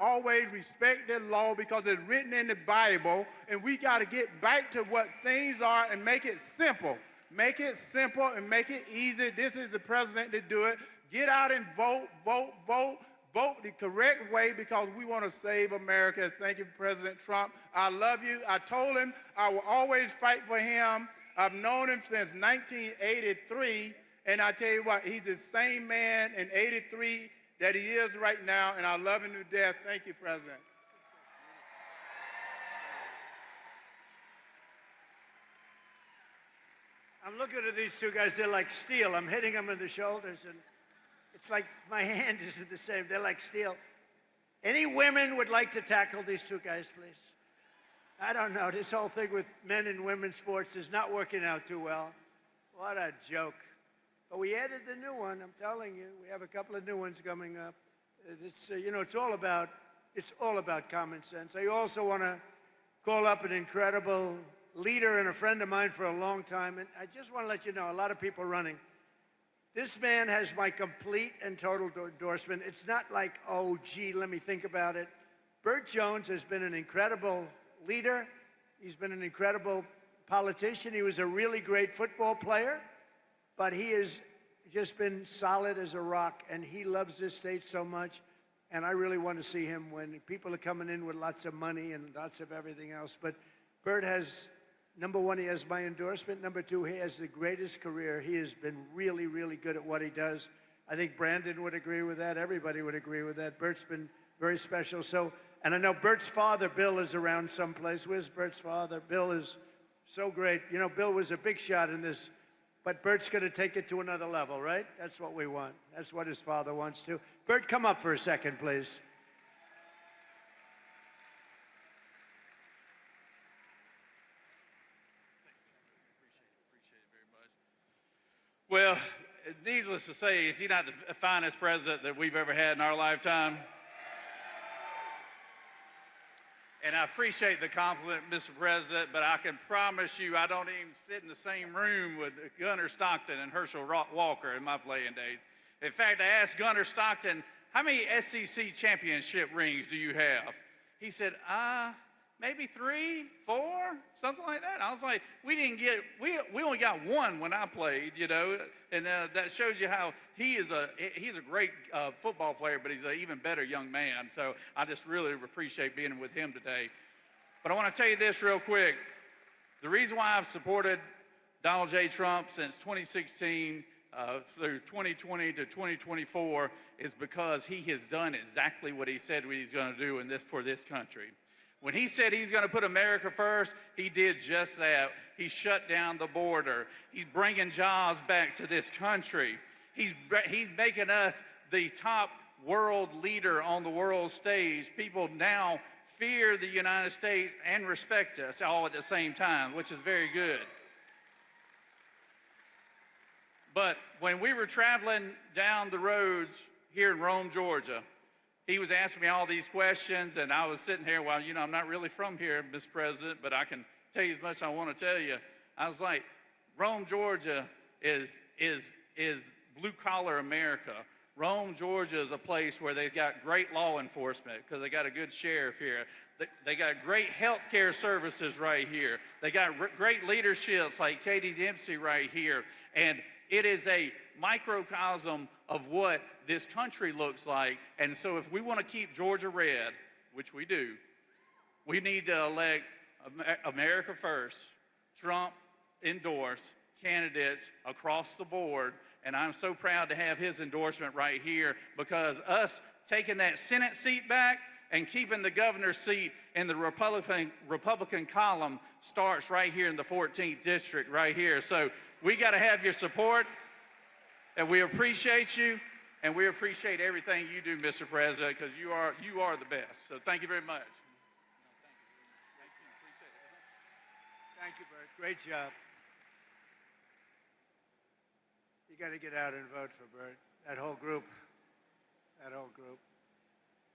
always respect the law because it's written in the Bible, and we got to get back to what things are and make it simple. Make it simple and make it easy. This is the president to do it. Get out and vote, vote, vote. Vote the correct way, because we want to save America. Thank you, President Trump. I love you. I told him I will always fight for him. I've known him since 1983, and I tell you what, he's the same man in 83 that he is right now, and I love him to death. Thank you, President. I'm looking at these two guys. They're like steel. I'm hitting them in the shoulders, and it's like my hand isn't the same. They're like steel. Any women would like to tackle these two guys, please? I don't know. This whole thing with men and women's sports is not working out too well. What a joke. But we added the new one, I'm telling you. We have a couple of new ones coming up. It's, you know, it's all about common sense. I also want to call up an incredible leader and a friend of mine for a long time. And I just want to let you know, a lot of people running. This man has my complete and total endorsement. It's not like, oh, gee, let me think about it. Burt Jones has been an incredible leader. He's been an incredible politician. He was a really great football player, but he has just been solid as a rock, and he loves this state so much, and I really want to see him win. People are coming in with lots of money and lots of everything else, but Burt has, number one, he has my endorsement. Number two, he has the greatest career. He has been really, really good at what he does. I think Brandon would agree with that. Everybody would agree with that. Burt's been very special. So, and I know Burt's father, Bill, is around someplace. Where's Burt's father? Bill is so great. You know, Bill was a big shot in this, but Burt's going to take it to another level, right? That's what we want. That's what his father wants to. Burt, come up for a second, please. Well, needless to say, is he not the finest president that we've ever had in our lifetime? And I appreciate the compliment, Mr. President, but I can promise you I don't even sit in the same room with Gunnar Stockton and Herschel Walker in my playing days. In fact, I asked Gunnar Stockton, how many SEC championship rings do you have? He said, maybe 3, 4, something like that. I was like, we only got one when I played, you know, and that shows you how he's a great football player, but he's an even better young man. So I just really appreciate being with him today. But I want to tell you this real quick. The reason why I've supported Donald J. Trump since 2016 through 2020 to 2024 is because he has done exactly what he said he's going to do for this country. When he said he's going to put America first, he did just that. He shut down the border. He's bringing jobs back to this country. He's making us the top world leader on the world stage. People now fear the United States and respect us all at the same time, which is very good. But when we were traveling down the roads here in Rome, Georgia, he was asking me all these questions, and I was sitting here, well, you know, I'm not really from here, Mr. President, but I can tell you as much as I want to tell you. I was like, Rome, Georgia is blue-collar America. Rome, Georgia is a place where they've got great law enforcement because they got a good sheriff here. They got great health care services right here. They got great leaderships like Katie Dempsey right here. And it is a microcosm of what this country looks like. And so if we want to keep Georgia red, which we do, we need to elect America first, Trump endorse candidates across the board. And I'm so proud to have his endorsement right here because us taking that Senate seat back and keeping the governor's seat in the Republican column starts right here in the 14th district right here. So we got to have your support, and we appreciate you, and we appreciate everything you do, Mr. President, because you are the best. So thank you very much. Thank you, Burt. Great job. You got to get out and vote for Burt. That whole group.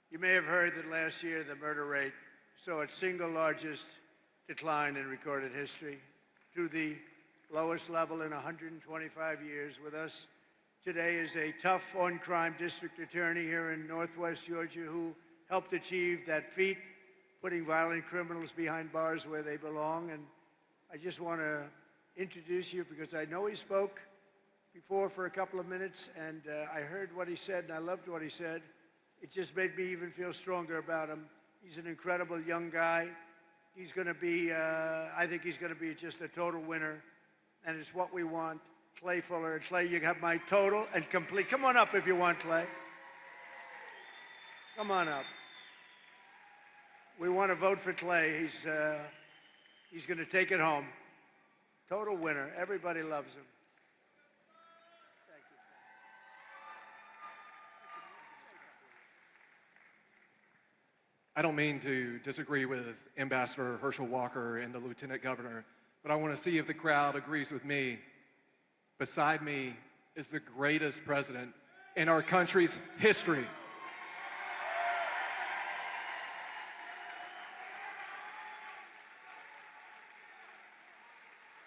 You may have heard that last year the murder rate saw its single largest decline in recorded history to the lowest level in 125 years. With us today is a tough on-crime district attorney here in Northwest Georgia who helped achieve that feat, putting violent criminals behind bars where they belong. And I just want to introduce you because I know he spoke before for a couple of minutes, and I heard what he said, and I loved what he said. It just made me even feel stronger about him. He's an incredible young guy. He's going to be, I think he's going to be just a total winner, and it's what we want. Clay Fuller. Clay, you have my total and complete. Come on up if you want, Clay. Come on up. We want to vote for Clay. He's going to take it home. Total winner. Everybody loves him. I don't mean to disagree with Ambassador Herschel Walker and the Lieutenant Governor, but I want to see if the crowd agrees with me. Beside me is the greatest president in our country's history.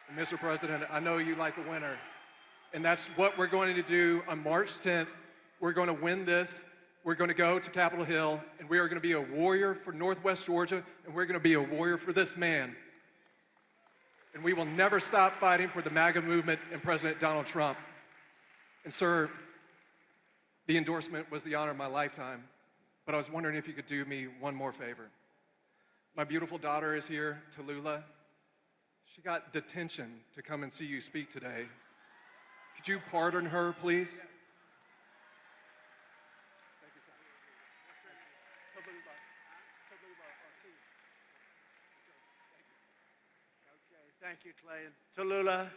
And Mr. President, I know you like a winner, and that's what we're going to do on March 10th. We're going to win this. We're going to go to Capitol Hill, and we are going to be a warrior for Northwest Georgia, and we're going to be a warrior for this man. And we will never stop fighting for the MAGA movement and President Donald Trump. And sir, the endorsement was the honor of my lifetime, but I was wondering if you could do me one more favor. My beautiful daughter is here, Tallulah. She got detention to come and see you speak today. Could you pardon her, please? Thank you, Clay. And Tallulah,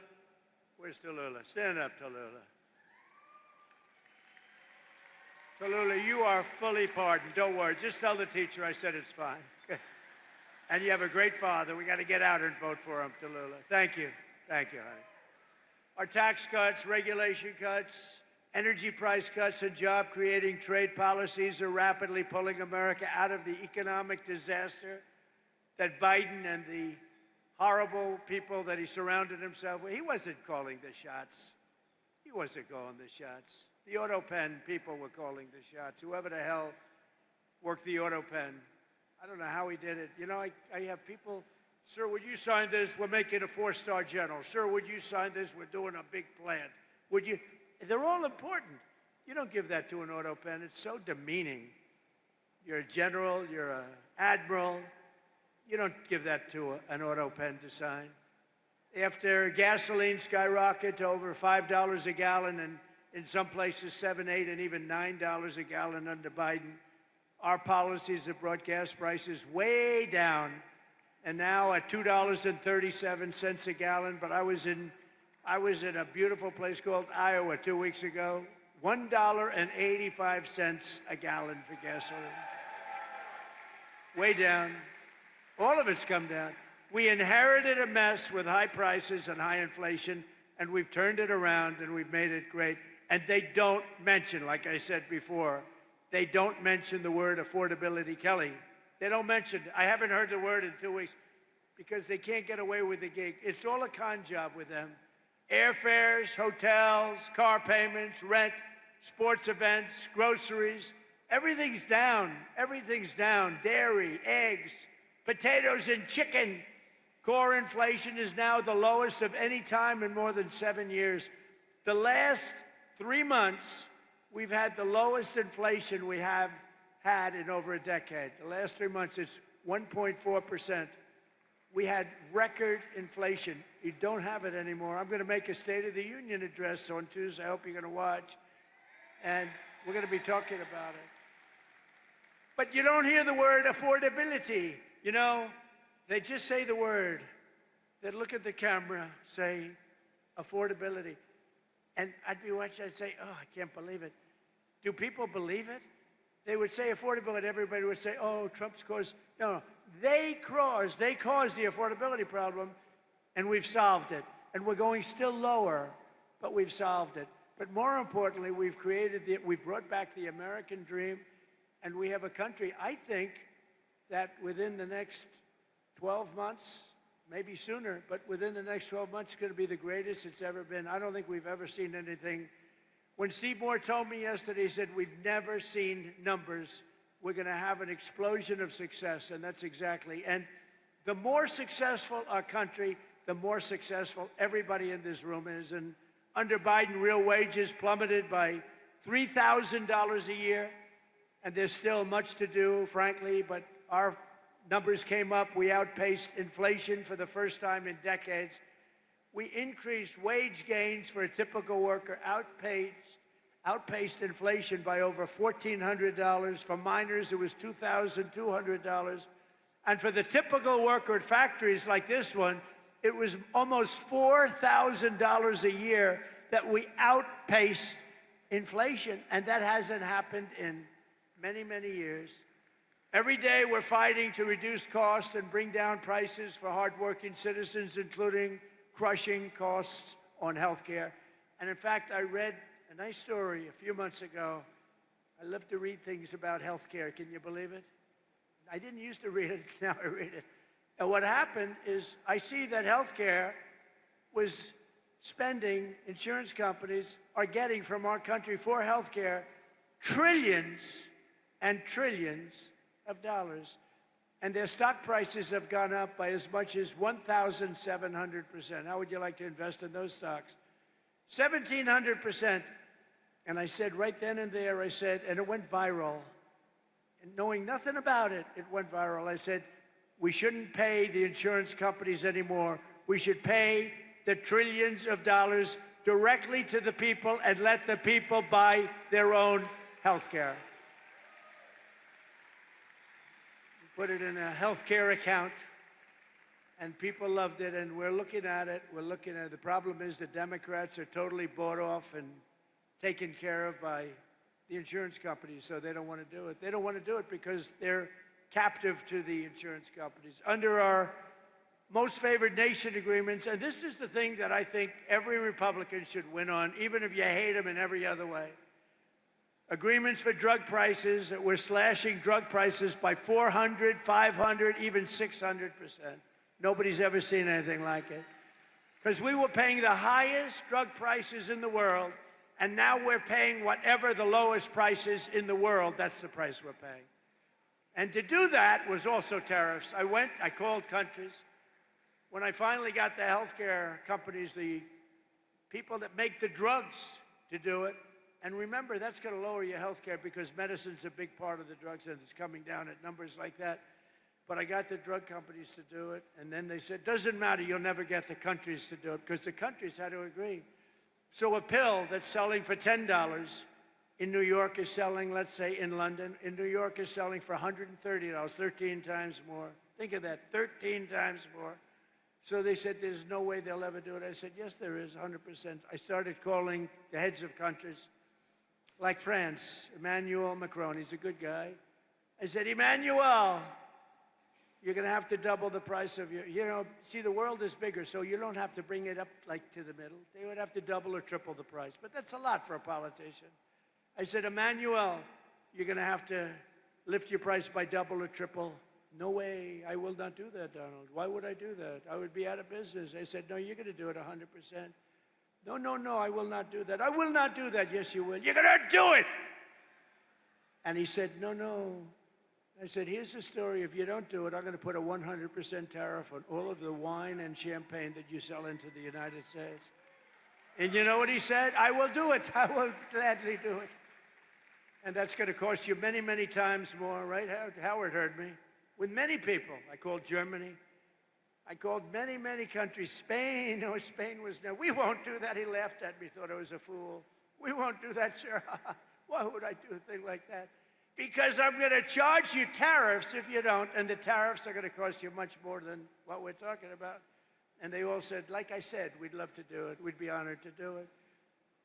where's Tallulah? Stand up, Tallulah. Tallulah, you are fully pardoned. Don't worry. Just tell the teacher I said it's fine. And you have a great father. We got to get out and vote for him, Tallulah. Thank you. Thank you, honey. Our tax cuts, regulation cuts, energy price cuts, and job-creating trade policies are rapidly pulling America out of the economic disaster that Biden and the horrible people that he surrounded himself with. He wasn't calling the shots. He wasn't calling the shots. The auto pen people were calling the shots. Whoever the hell worked the auto pen. I don't know how he did it. You know, I have people, sir, would you sign this? We're making a 4-star general. Sir, would you sign this? We're doing a big plant. Would you? They're all important. You don't give that to an auto pen. It's so demeaning. You're a general. You're an admiral. You don't give that to an auto pen to sign. After gasoline skyrocketed to over $5 a gallon and in some places $7, $8, and even $9 a gallon under Biden, our policies have brought gas prices way down, and now at $2.37 a gallon. But I was in a beautiful place called Iowa 2 weeks ago, $1.85 a gallon for gasoline. Way down. All of it's come down. We inherited a mess with high prices and high inflation, and we've turned it around and we've made it great. And they don't mention, like I said before, they don't mention the word affordability, Kelly. They don't mention it. I haven't heard the word in 2 weeks because they can't get away with the gig. It's all a con job with them. Airfares, hotels, car payments, rent, sports events, groceries, everything's down. Everything's down. Dairy, eggs, potatoes and chicken. Core inflation is now the lowest of any time in more than 7 years. The last 3 months, we've had the lowest inflation we have had in over a decade. The last 3 months, it's 1.4%. We had record inflation. You don't have it anymore. I'm going to make a State of the Union address on Tuesday. I hope you're going to watch. And we're going to be talking about it. But you don't hear the word affordability. You know, they just say the word. They look at the camera, say affordability. And I'd be watching, I'd say, oh, I can't believe it. Do people believe it? They would say affordability, everybody would say, oh, Trump's caused. No, they caused the affordability problem, and we've solved it. And we're going still lower, but we've solved it. But more importantly, we've brought back the American dream, and we have a country, I think, that within the next 12 months, maybe sooner, but within the next 12 months, it's going to be the greatest it's ever been. I don't think we've ever seen anything. When Seymour told me yesterday, he said, we've never seen numbers. We're going to have an explosion of success, and that's exactly. And the more successful our country, the more successful everybody in this room is. And under Biden, real wages plummeted by $3,000 a year, and there's still much to do, frankly, but our numbers came up. We outpaced inflation for the first time in decades. We increased wage gains for a typical worker, outpaced inflation by over $1,400. For miners, it was $2,200. And for the typical worker at factories like this one, it was almost $4,000 a year that we outpaced inflation. And that hasn't happened in many, many years. Every day we're fighting to reduce costs and bring down prices for hardworking citizens, including crushing costs on health care. And in fact, I read a nice story a few months ago. I love to read things about health care. Can you believe it? I didn't used to read it, now I read it. And what happened is I see that health care was spending, insurance companies are getting from our country for health care trillions and trillions of dollars. And their stock prices have gone up by as much as 1,700%. How would you like to invest in those stocks? 1,700%. And I said right then and there, I said, and it went viral. And knowing nothing about it, it went viral. I said, we shouldn't pay the insurance companies anymore. We should pay the trillions of dollars directly to the people and let the people buy their own health care. Put it in a health care account, and people loved it, and we're looking at it. We're looking at it. The problem is the Democrats are totally bought off and taken care of by the insurance companies, so they don't want to do it. They don't want to do it because they're captive to the insurance companies. Under our most favored nation agreements, and this is the thing that I think every Republican should win on, even if you hate them in every other way. Agreements for drug prices, that we're slashing drug prices by 400, 500, even 600%. Nobody's ever seen anything like it. Because we were paying the highest drug prices in the world, and now we're paying whatever the lowest price is in the world. That's the price we're paying. And to do that was also tariffs. I called countries. When I finally got the healthcare companies, the people that make the drugs to do it, and remember, that's going to lower your health care because medicine's a big part of the drugs, and it's coming down at numbers like that. But I got the drug companies to do it, and then they said, doesn't matter, you'll never get the countries to do it, because the countries had to agree. So a pill that's selling for $10 in New York is selling, let's say in London, in New York is selling for $130, 13 times more. Think of that, 13 times more. So they said, there's no way they'll ever do it. I said, yes, there is, 100%. I started calling the heads of countries, like France, Emmanuel Macron, he's a good guy. I said, Emmanuel, you're going to have to double the price of your, see, the world is bigger, so you don't have to bring it up like to the middle. They would have to double or triple the price, but that's a lot for a politician. I said, Emmanuel, you're going to have to lift your price by double or triple. No way, I will not do that, Donald. Why would I do that? I would be out of business. I said, no, you're going to do it 100%. No, no, no, I will not do that. I will not do that. Yes, you will. You're going to do it. And he said, no, no. I said, here's the story. If you don't do it, I'm going to put a 100% tariff on all of the wine and champagne that you sell into the United States. And you know what he said? I will do it. I will gladly do it. And that's going to cost you many, many times more, right? Howard heard me. With many people. I called Germany. I called many, many countries. Spain, no, Spain was no. We won't do that. He laughed at me, thought I was a fool. We won't do that, sir. Why would I do a thing like that? Because I'm going to charge you tariffs if you don't, and the tariffs are going to cost you much more than what we're talking about. And they all said, like I said, we'd love to do it. We'd be honored to do it.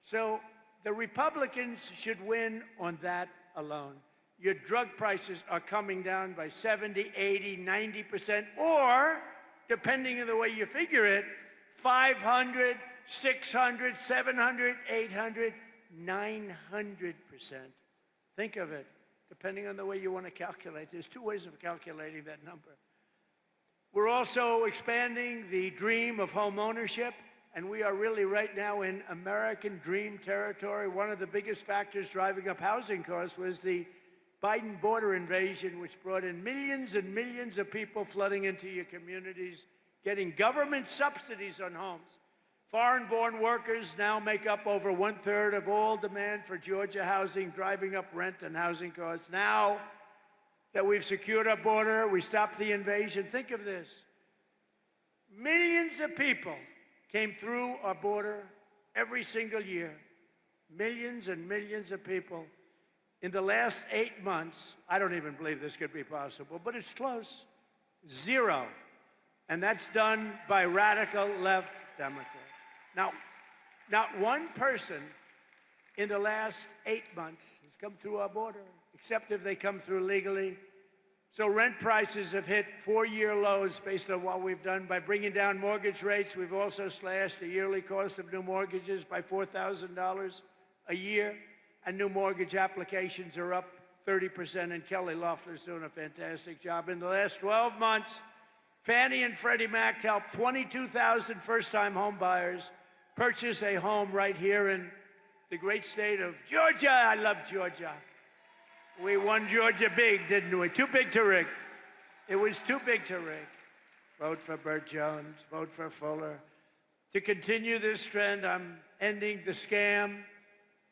So the Republicans should win on that alone. Your drug prices are coming down by 70, 80, 90%, or, depending on the way you figure it, 500, 600, 700, 800, 900%. Think of it, depending on the way you want to calculate. There's two ways of calculating that number. We're also expanding the dream of home ownership, and we are really right now in American dream territory. One of the biggest factors driving up housing costs was the Biden border invasion, which brought in millions and millions of people flooding into your communities, getting government subsidies on homes. Foreign-born workers now make up over 1/3 of all demand for Georgia housing, driving up rent and housing costs. Now that we've secured our border, we stopped the invasion. Think of this. Millions of people came through our border every single year. Millions and millions of people. In the last 8 months, I don't even believe this could be possible, but it's close. 0. And that's done by radical left Democrats. Now, not one person in the last 8 months has come through our border, except if they come through legally. So rent prices have hit 4-year lows based on what we've done. By bringing down mortgage rates, we've also slashed the yearly cost of new mortgages by $4,000 a year, and new mortgage applications are up 30%, and Kelly Loeffler's doing a fantastic job. In the last 12 months, Fannie and Freddie Mac helped 22,000 first-time home buyers purchase a home right here in the great state of Georgia. I love Georgia. We won Georgia big, didn't we? Too big to rig. It was too big to rig. Vote for Burt Jones, vote for Fuller. To continue this trend, I'm ending the scam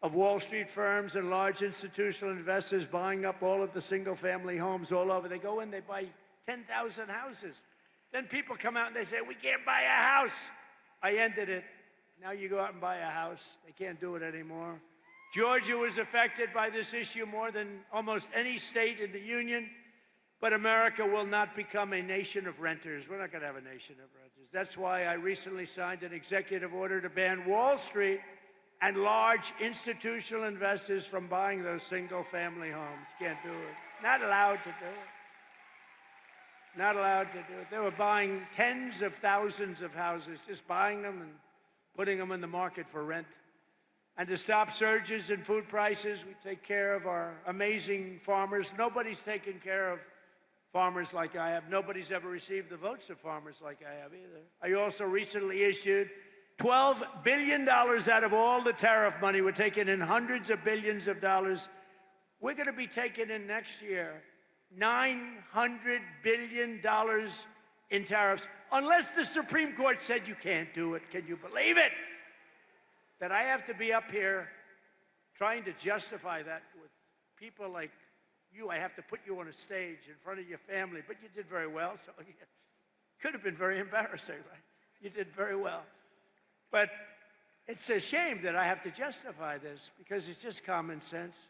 of Wall Street firms and large institutional investors buying up all of the single-family homes all over. They go in, they buy 10,000 houses. Then people come out and they say, we can't buy a house. I ended it. Now you go out and buy a house. They can't do it anymore. Georgia was affected by this issue more than almost any state in the union, but America will not become a nation of renters. We're not going to have a nation of renters. That's why I recently signed an executive order to ban Wall Street and large institutional investors from buying those single-family homes. Can't do it. Not allowed to do it. Not allowed to do it. They were buying tens of thousands of houses, just buying them and putting them in the market for rent. And to stop surges in food prices, we take care of our amazing farmers. Nobody's taken care of farmers like I have. Nobody's ever received the votes of farmers like I have either. I also recently issued $12 billion out of all the tariff money. We're taking in hundreds of billions of dollars. We're going to be taking in next year $900 billion in tariffs, unless the Supreme Court said you can't do it. Can you believe it? That I have to be up here trying to justify that with people like you. I have to put you on a stage in front of your family, but you did very well, so it could have been very embarrassing, right? You did very well. But it's a shame that I have to justify this because it's just common sense.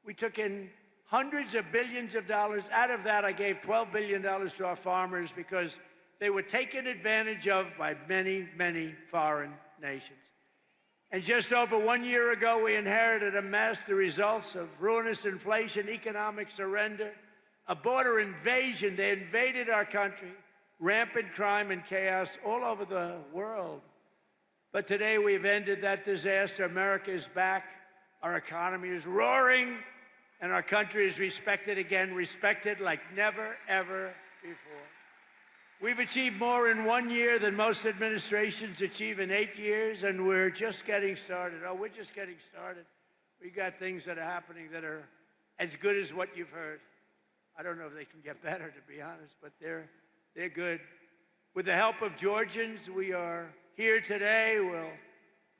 We took in hundreds of billions of dollars. Out of that, I gave $12 billion to our farmers because they were taken advantage of by many, many foreign nations. And just over 1 year ago, we inherited a mess, the results of ruinous inflation, economic surrender, a border invasion. They invaded our country, rampant crime and chaos all over the world. But today we've ended that disaster. America is back. Our economy is roaring, and our country is respected again, respected like never, ever before. We've achieved more in 1 year than most administrations achieve in 8 years, and we're just getting started. Oh, we're just getting started. We've got things that are happening that are as good as what you've heard. I don't know if they can get better, to be honest, but they're good. With the help of Georgians, we are here today.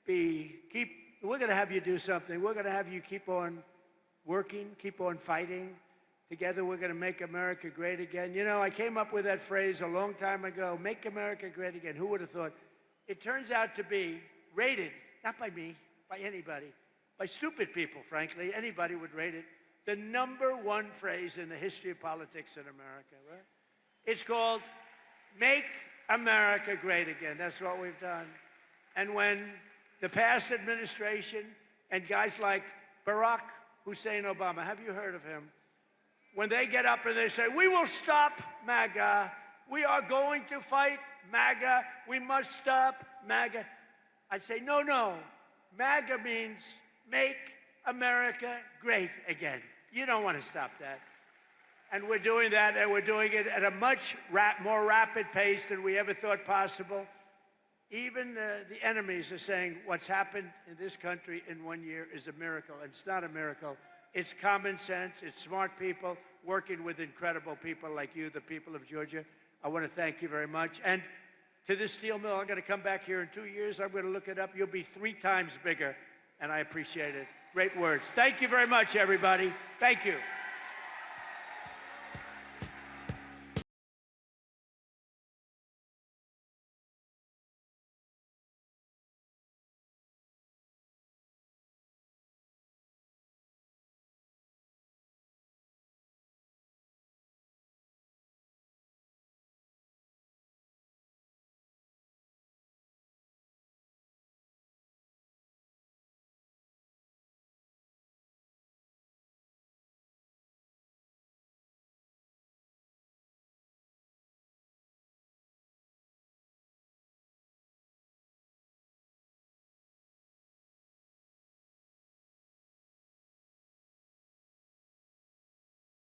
We're going to have you do something. We're going to have you keep on working, keep on fighting. Together, we're going to make America great again. You know, I came up with that phrase a long time ago, make America great again. Who would have thought? It turns out to be rated, not by me, by anybody, by stupid people, frankly. Anybody would rate it. The #1 phrase in the history of politics in America, right? It's called Make America Great Again. That's what we've done. And when the past administration and guys like Barack Hussein Obama, have you heard of him? When they get up and they say, we will stop MAGA, we are going to fight MAGA, we must stop MAGA, I'd say, no, MAGA means make America great again. You don't want to stop that. And we're doing that, and we're doing it at a much more rapid pace than we ever thought possible. Even the enemies are saying what's happened in this country in 1 year is a miracle. It's not a miracle. It's common sense. It's smart people working with incredible people like you, the people of Georgia. I want to thank you very much. And to this steel mill, I'm going to come back here in 2 years. I'm going to look it up. You'll be 3 times bigger, and I appreciate it. Great words. Thank you very much, everybody. Thank you.